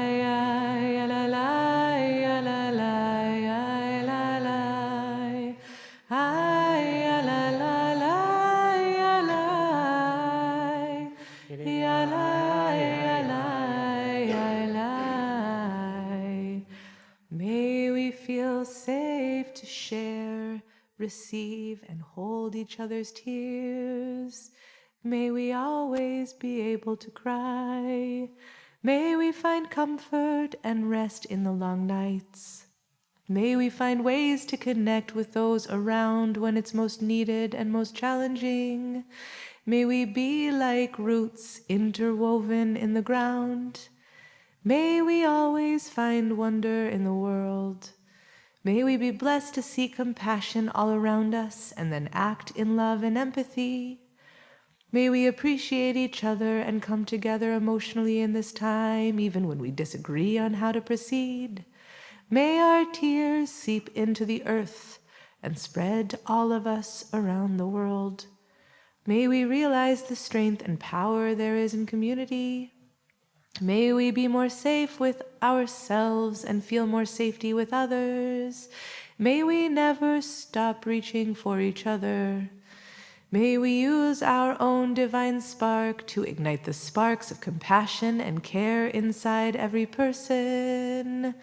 ya la la, ya la la, ya la la. Ay, ya la la la, ya la. Ya la, ya la, ya la. May we feel safe to share, receive, and hold each other's tears. May we always be able to cry. May we find comfort and rest in the long nights. May we find ways to connect with those around when it's most needed and most challenging. May we be like roots interwoven in the ground. May we always find wonder in the world. May we be blessed to see compassion all around us and then act in love and empathy. May we appreciate each other and come together emotionally in this time, even when we disagree on how to proceed. May our tears seep into the earth and spread all of us around the world. May we realize the strength and power there is in community. May we be more safe with ourselves and feel more safety with others. May we never stop reaching for each other. May we use our own divine spark to ignite the sparks of compassion and care inside every person.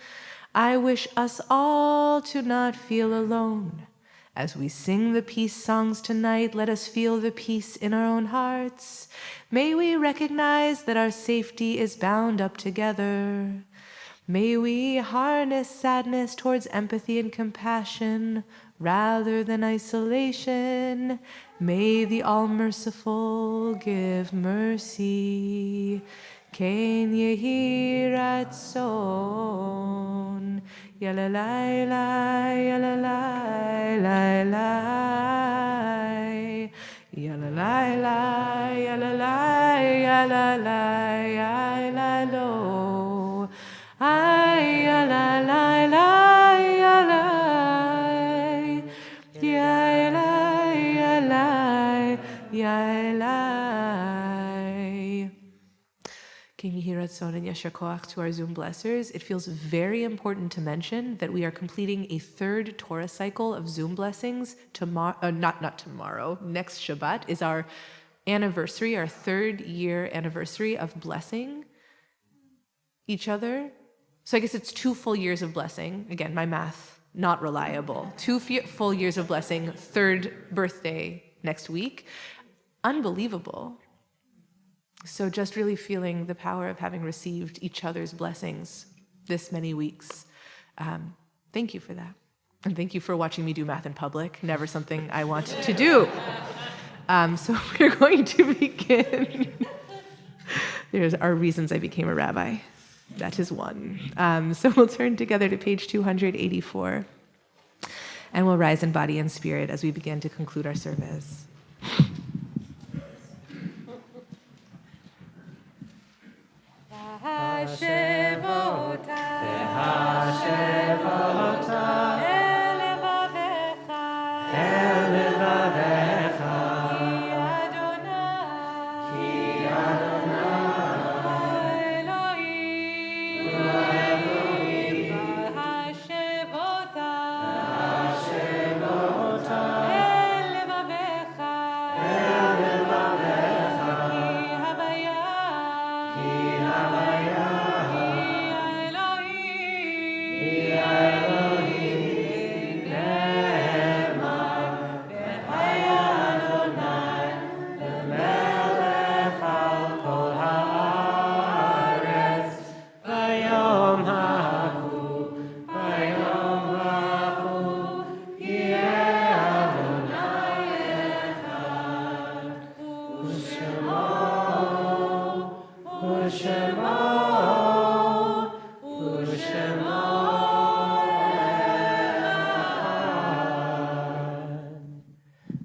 I wish us all to not feel alone. As we sing the peace songs tonight, let us feel the peace in our own hearts. May we recognize that our safety is bound up together. May we harness sadness towards empathy and compassion rather than isolation. May the All-Merciful give mercy. Ken yehi ratzon. Ya la la la, ya la la la la. Ya la la la, ya la la, ya la la, ya la lo. Ay, ya la la la, ya la. Ya la, ya la, ya la. King Yehiratzon and Yasher Koach to our Zoom blessers. It feels very important to mention that we are completing a third Torah cycle of Zoom blessings tomorrow. Not tomorrow. Next Shabbat is our anniversary, our 3rd year anniversary of blessing each other. So I guess it's 2 full years of blessing. Again, my math not reliable. 2 full years of blessing. 3rd birthday next week. Unbelievable. So just really feeling the power of having received each other's blessings this many weeks. Thank you for that. And thank you for watching me do math in public. Never something I want to do. So we're going to begin. There's our reasons I became a rabbi. That is one. So we'll turn together to page 284. And we'll rise in body and spirit as we begin to conclude our service.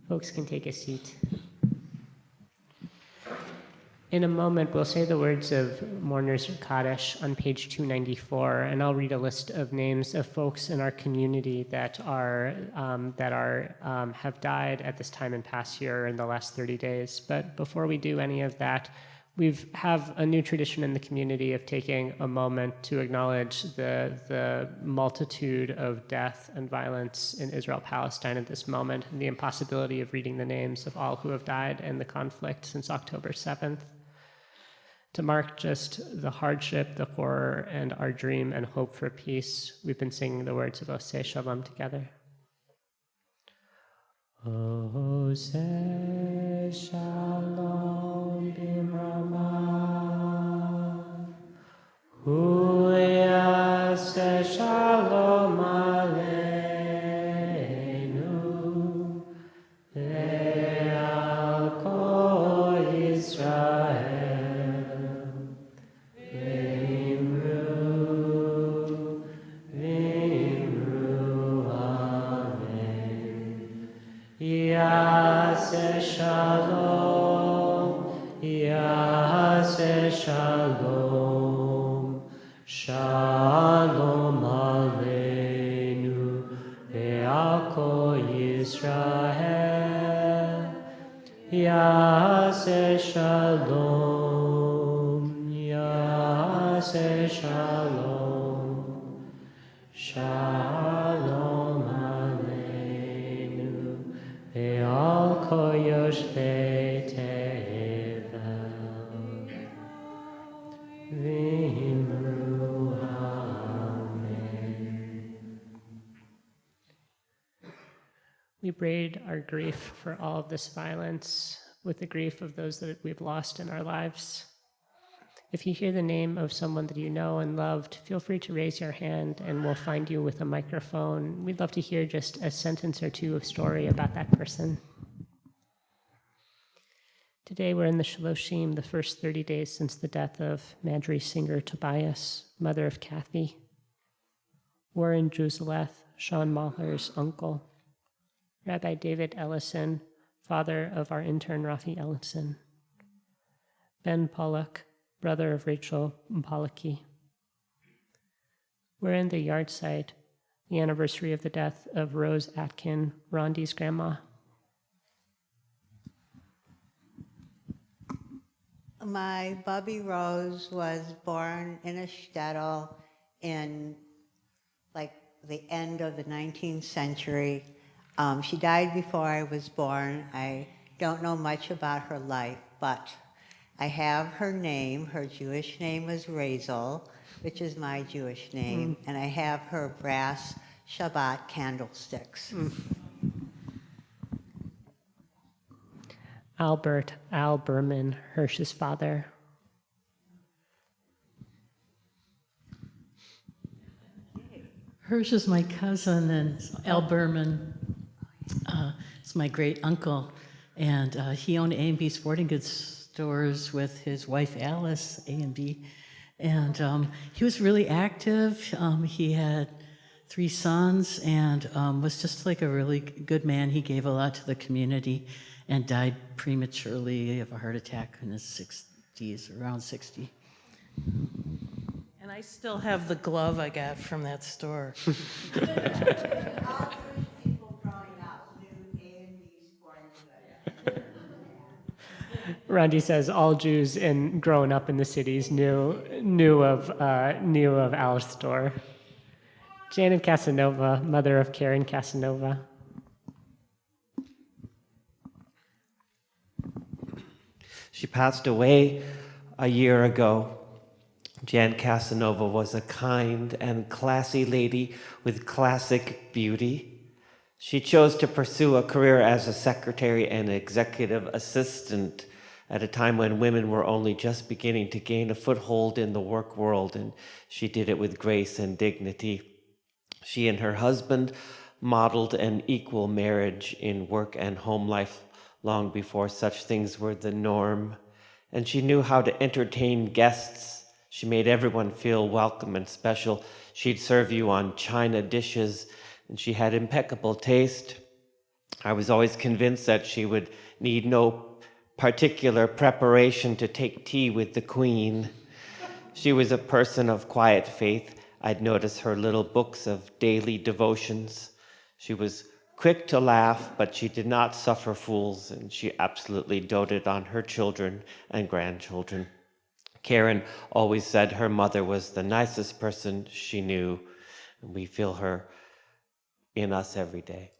Folks can take a seat. In a moment, we'll say the words of Mourner's Kaddish on page 294, and I'll read a list of names of folks in our community that have died at this time in past year or in the last 30 days. But before we do any of that, we have a new tradition in the community of taking a moment to acknowledge the multitude of death and violence in Israel-Palestine at this moment, and the impossibility of reading the names of all who have died in the conflict since October 7th. To mark just the hardship, the horror, and our dream and hope for peace, we've been singing the words of Oseh Shalom together. Oseh Shalom b'mrama, hu yaseh shalom aleinu, ve'al kol Yisrael. Yaseh shalom, yaseh shalom, shalom aleinu, ve'al kol Yisrael. Yaseh shalom, yaseh shalom, shalom aleinu, ve'al kol yoshvei tevel, v'imru amen. We braid our grief for all of this violence with the grief of those that we've lost in our lives. If you hear the name of someone that you know and loved, feel free to raise your hand and we'll find you with a microphone. We'd love to hear just a sentence or two of story about that person. Today we're in the Shaloshim, the first 30 days since the death of Madry Singer Tobias, mother of Kathy. Warren Juzeleth, Sean Mahler's uncle. Rabbi David Ellison, father of our intern Rafi Ellison. Ben Pollock, brother of Rachel Pollocky. We're in the yard site, the anniversary of the death of Rose Atkin, Rondi's grandma. My Bubby Rose was born in a shtetl in like the end of the 19th century. She died before I was born. I don't know much about her life, but I have her name. Her Jewish name was Razel, which is my Jewish name, and I have her brass Shabbat candlesticks. Albert Al Berman, Hirsch's father. Hirsch is my cousin, and Al Berman is my great uncle, and he owned A&B Sporting Goods stores with his wife Alice, A&B, and he was really active. He had 3 sons and was just like a really good man. He gave a lot to the community and died prematurely of a heart attack in his 60s, around 60. And I still have the glove I got from that store. All Jewish people growing up knew A&B Sporting Goods. Rondi says all Jews growing up in the cities knew of Al's store. Janet Casanova, mother of Karen Casanova. She passed away a year ago. Jan Casanova was a kind and classy lady with classic beauty. She chose to pursue a career as a secretary and executive assistant at a time when women were only just beginning to gain a foothold in the work world, and she did it with grace and dignity. She and her husband modeled an equal marriage in work and home life long before such things were the norm, and she knew how to entertain guests. She made everyone feel welcome and special. She'd serve you on china dishes, and she had impeccable taste. I was always convinced that she would need no particular preparation to take tea with the Queen. She was a person of quiet faith. I'd noticed her little books of daily devotions. She was quick to laugh, but she did not suffer fools, and she absolutely doted on her children and grandchildren. Karen always said her mother was the nicest person she knew, and we feel her in us every day.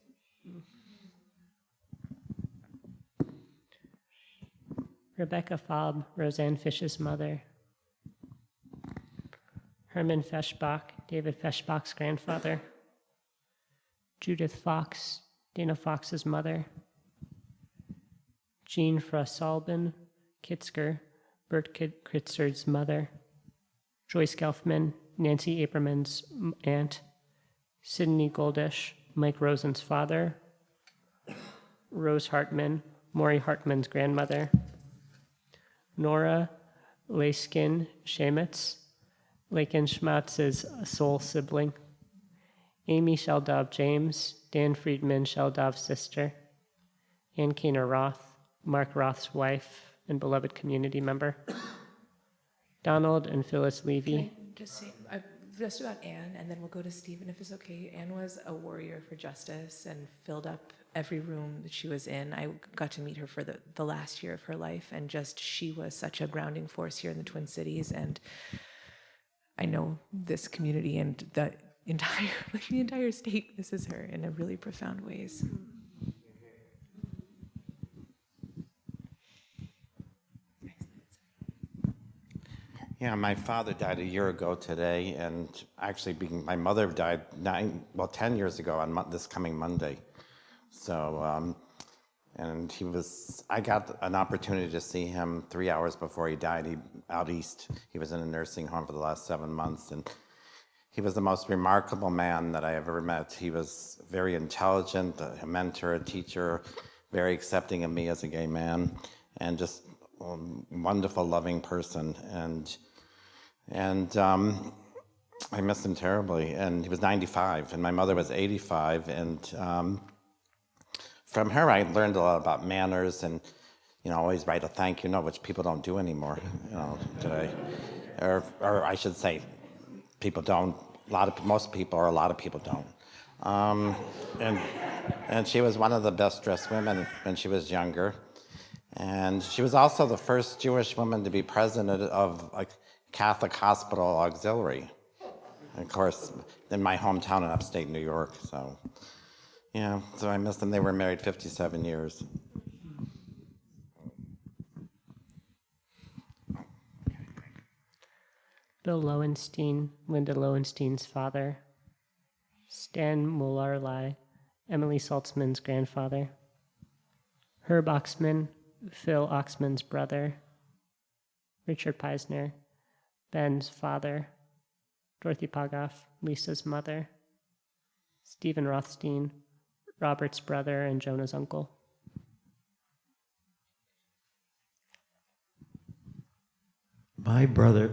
Rebecca Faub, Roseanne Fish's mother. Herman Feschbach, David Feschbach's grandfather. Judith Fox, Dana Fox's mother. Jean Frassalben Kitzker, Bert Kritzer's mother. Joyce Gelfman, Nancy Aberman's aunt. Sidney Goldish, Mike Rosen's father. Rose Hartman, Maury Hartman's grandmother. Nora Layskin Shamitz, Lakin Schmatz's sole sibling. Amy Sheldov James, Dan Friedman Sheldov's sister. Ann Kaner Roth, Mark Roth's wife and beloved community member. Donald and Phyllis Levy. Just say just about Anne, and then we'll go to Stephen if it's okay. Anne was a warrior for justice and filled up every room that she was in. I got to meet her for the last year of her life, and just she was such a grounding force here in the Twin Cities. And I know this community and the entire state misses her in a really profound ways. Yeah, my father died a year ago today, and actually my mother died 10 years ago on this coming Monday. So, and I got an opportunity to see him 3 hours before he died. Out east, he was in a nursing home for the last 7 months, and he was the most remarkable man that I ever met. He was very intelligent, a mentor, a teacher, very accepting of me as a gay man, and just a wonderful, loving person. And I missed him terribly. And he was 95, and my mother was 85. And from her, I learned a lot about manners and, always write a thank you note, which people don't do anymore, today. Or I should say, people don't. Most people, or a lot of people don't. And she was one of the best dressed women when she was younger. And she was also the first Jewish woman to be president of a Catholic hospital auxiliary. And of course, in my hometown in upstate New York. So, yeah, so I miss them. They were married 57 years. Bill Lowenstein, Linda Lowenstein's father. Stan Mularlei, Emily Saltzman's grandfather. Herb Oxman, Phil Oxman's brother. Richard Peisner, Ben's father. Dorothy Pagaff, Lisa's mother. Stephen Rothstein, Robert's brother and Jonah's uncle. My brother,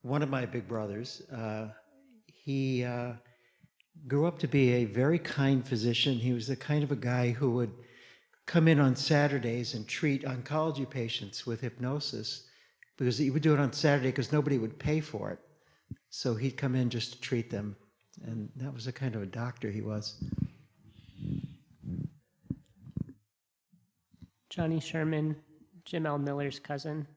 one of my big brothers, he grew up to be a very kind physician. He was the kind of a guy who would come in on Saturdays and treat oncology patients with hypnosis, because he would do it on Saturday because nobody would pay for it. So he'd come in just to treat them. And that was the kind of a doctor he was. Johnny Sherman, Jim L. Miller's cousin.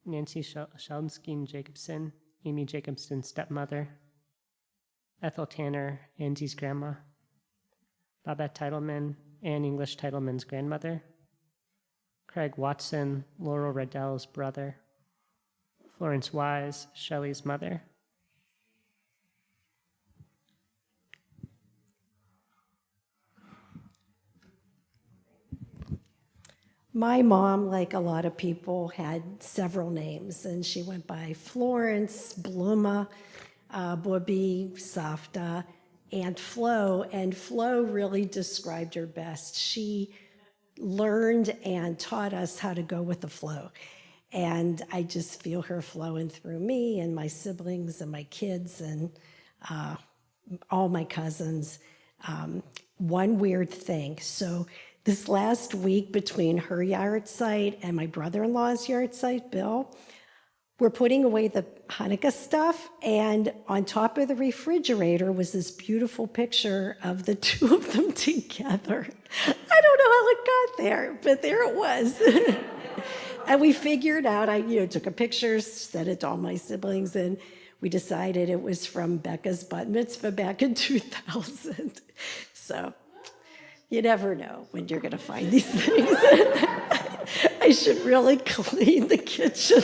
Nancy Sheldskine Jacobson, Amy Jacobson's stepmother. Ethel Tanner, Angie's grandma. Babette Titleman, Anne English Titleman's grandmother. Craig Watson, Laurel Riddell's brother. Florence Wise, Shelley's mother. My mom, like a lot of people, had several names, and she went by Florence, Bluma, Bobby, Safta, and Flo. And Flo really described her best. She learned and taught us how to go with the flow. And I just feel her flowing through me and my siblings and my kids and all my cousins. one weird thing. So this last week between her yard site and my brother-in-law's yard site, Bill, we're putting away the Hanukkah stuff, and on top of the refrigerator was this beautiful picture of the two of them together. I don't know how it got there, but there it was. And we figured out, I took a picture, sent it to all my siblings, and we decided it was from Becca's bat mitzvah back in 2000. So you never know when you're going to find these things. I should really clean the kitchen.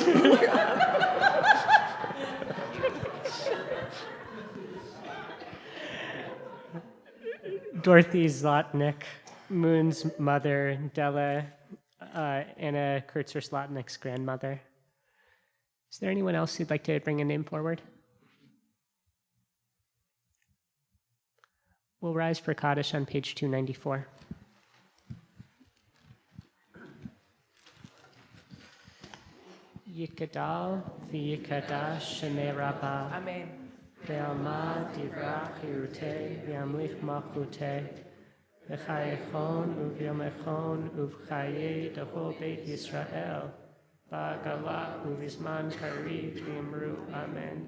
Dorothy Zlotnick, Moon's mother, Della, Anna Kurtzer-Zlotnick's grandmother. Is there anyone else who'd like to bring a name forward? We'll rise for Kaddish on page 294. Yikadal v'yikadash shenei rabbah. Amen. Ve'alma divrach hirutei v'yamlich malchutei. V'chayechon uv'yomechon uv'chayei dehol beit Yisrael. Ba'galat uv'zman kariv v'yimru amen.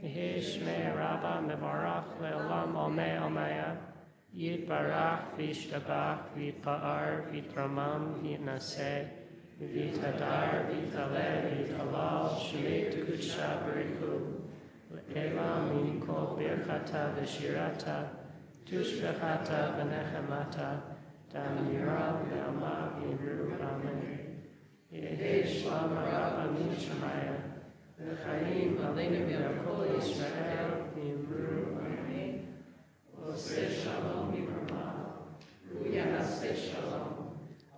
Yehi shmei rabbah mevarach le'olam olmei olmaya. Yitbarach v'yishtabach v'yitpa'ar v'yitramam v'yitnaseh. V'yitadar v'yitaleh v'yitalal shmei t'kudsha b'richu. Le'elam min kol birchata v'shirata. Tushbechata v'nechemata. Damira ve'alma v'yimru amen. Yehi shlam rabbah min shemaya. V'chaim aleinu v'yakol Yisrael v'yimru amen. Oseh shalom mikrama. V'yanaseh shalom.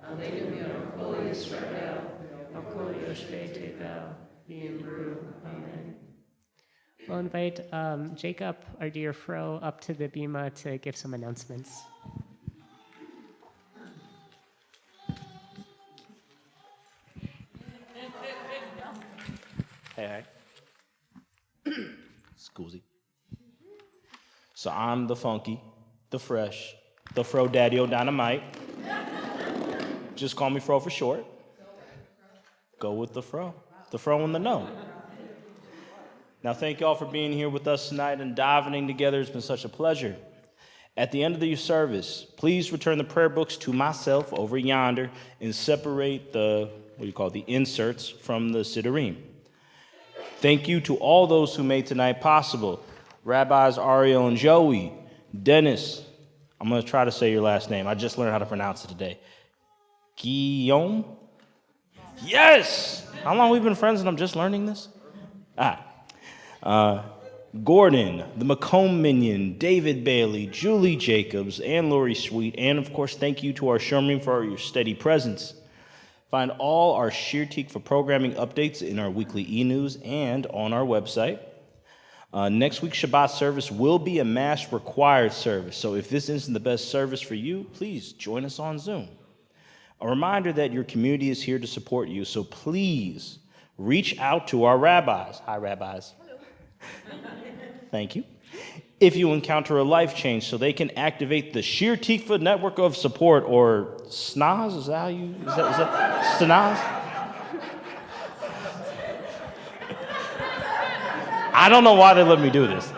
Aleinu v'yakol Yisrael. V'kol yoshvei tevel v'yimru amen. We'll invite Jacob, our dear Fro, up to the bima to give some announcements. Hey. Scoozy. So I'm the funky, the fresh, the Fro Daddy-O Dynamite. Just call me Fro for short. Go with the Fro in the know. Now, thank you all for being here with us tonight and davening together. It's been such a pleasure. At the end of your service, please return the prayer books to myself over yonder and separate the inserts from the siddurim. Thank you to all those who made tonight possible. Rabbis Ariel and Joey, Dennis. I'm going to try to say your last name. I just learned how to pronounce it today. Guillaume? Yes! How long have we been friends and I'm just learning this? Gordon, the Macomb Minion, David Bailey, Julie Jacobs, and Lori Sweet, and of course, thank you to our Shomrim for your steady presence. Find all our Shir Tikva programming updates in our weekly e-news and on our website. Next week's Shabbat service will be a mass required service, so if this isn't the best service for you, please join us on Zoom. A reminder that your community is here to support you, so please reach out to our rabbis. Hi, rabbis. Thank you. If you encounter a life change, so they can activate the Shir Tikva network of support, or SNAS, is that how you, is that SNAS? I don't know why they let me do this.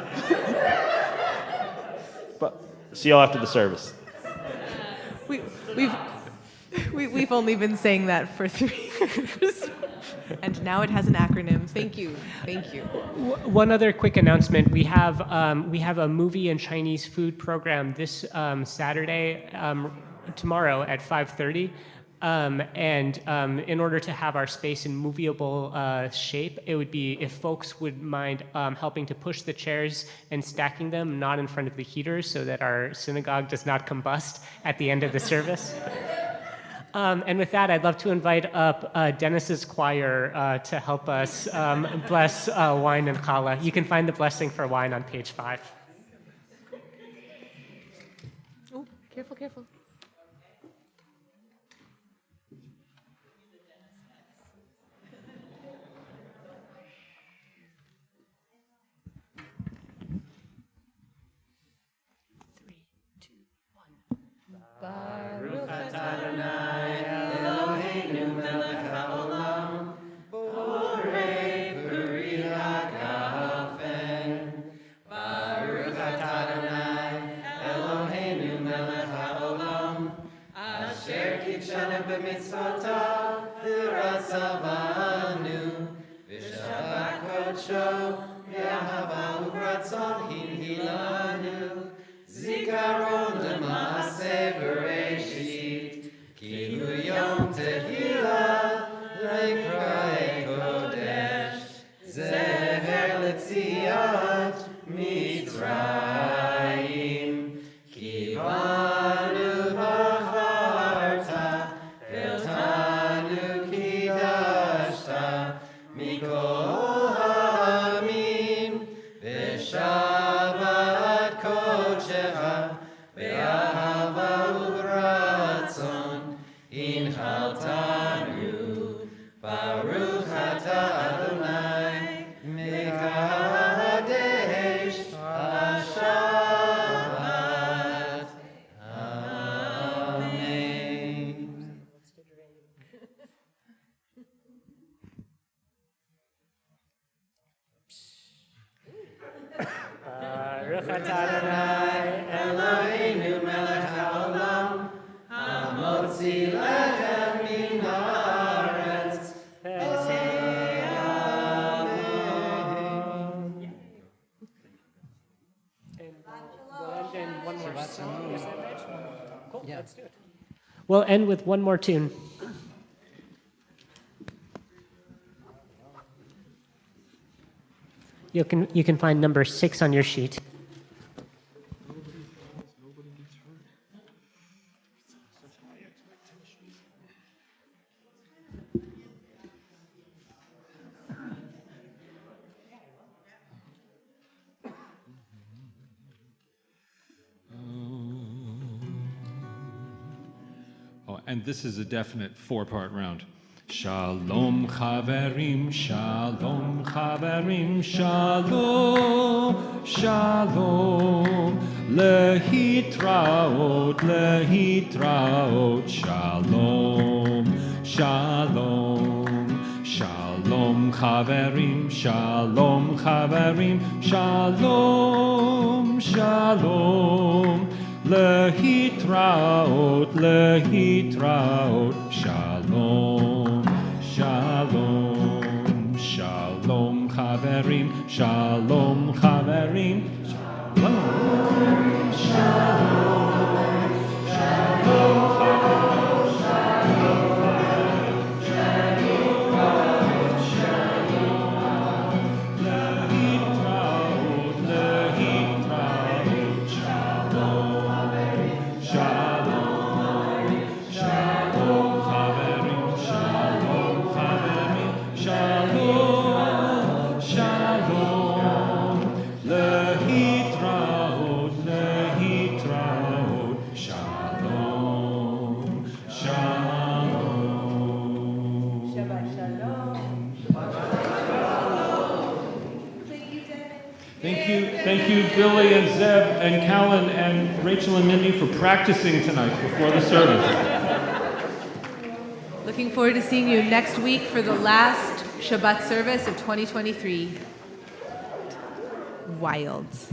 But see y'all after the service. We've only been saying that for 3 years. And now it has an acronym. Thank you. Thank you. One other quick announcement. We have a movie and Chinese food program this Saturday, tomorrow at 5:30. In order to have our space in movable shape, it would be if folks would mind helping to push the chairs and stacking them not in front of the heaters so that our synagogue does not combust at the end of the service. And with that, I'd love to invite up Dennis's choir to help us bless wine and challah. You can find the blessing for wine on page 5. Oh, careful, careful. Three, two. Baruch atah Adonai Eloheinu melech haolam, borei peri hagafen. Baruch atah Adonai Eloheinu melech haolam, asher kitshanu b'mitzvotav v'ratzavanu, v'shabbat kodsho v'ahava uvratzon hinhilanu, zikaron l'maaseh bereshit, ki hu yom tehillah le'kra'ei kodesh, zeher l'tziat Mitzrayim, ki banu b'charta v'tanu kidashta mikol ha'amim, v'shabbat kodshecha v'ahava uvratzon inhaltanu. Baruch atah Adonai mekadesh ha-Shabbat. Amen. Baruch atah Adonai Eloheinu melech haolam, hamotzi lechem min haaretz, And one more song. Is that right? Cool, let's do it. We'll end with one more tune. You can find number 6 on your sheet. Oh, and this is a definite 4-part round. Shalom chaverim, shalom chaverim, shalom, shalom, lehitraot, lehitraot, shalom, shalom, shalom chaverim, shalom chaverim, shalom, shalom, lehitraot, lehitraot, shalom, shalom, shalom chaverim, shalom chaverim, shalom, shalom, shalom Thank you, Billy and Zev and Callan and Rachel and Mindy for practicing tonight before the service. Looking forward to seeing you next week for the last Shabbat service of 2023. Wilds.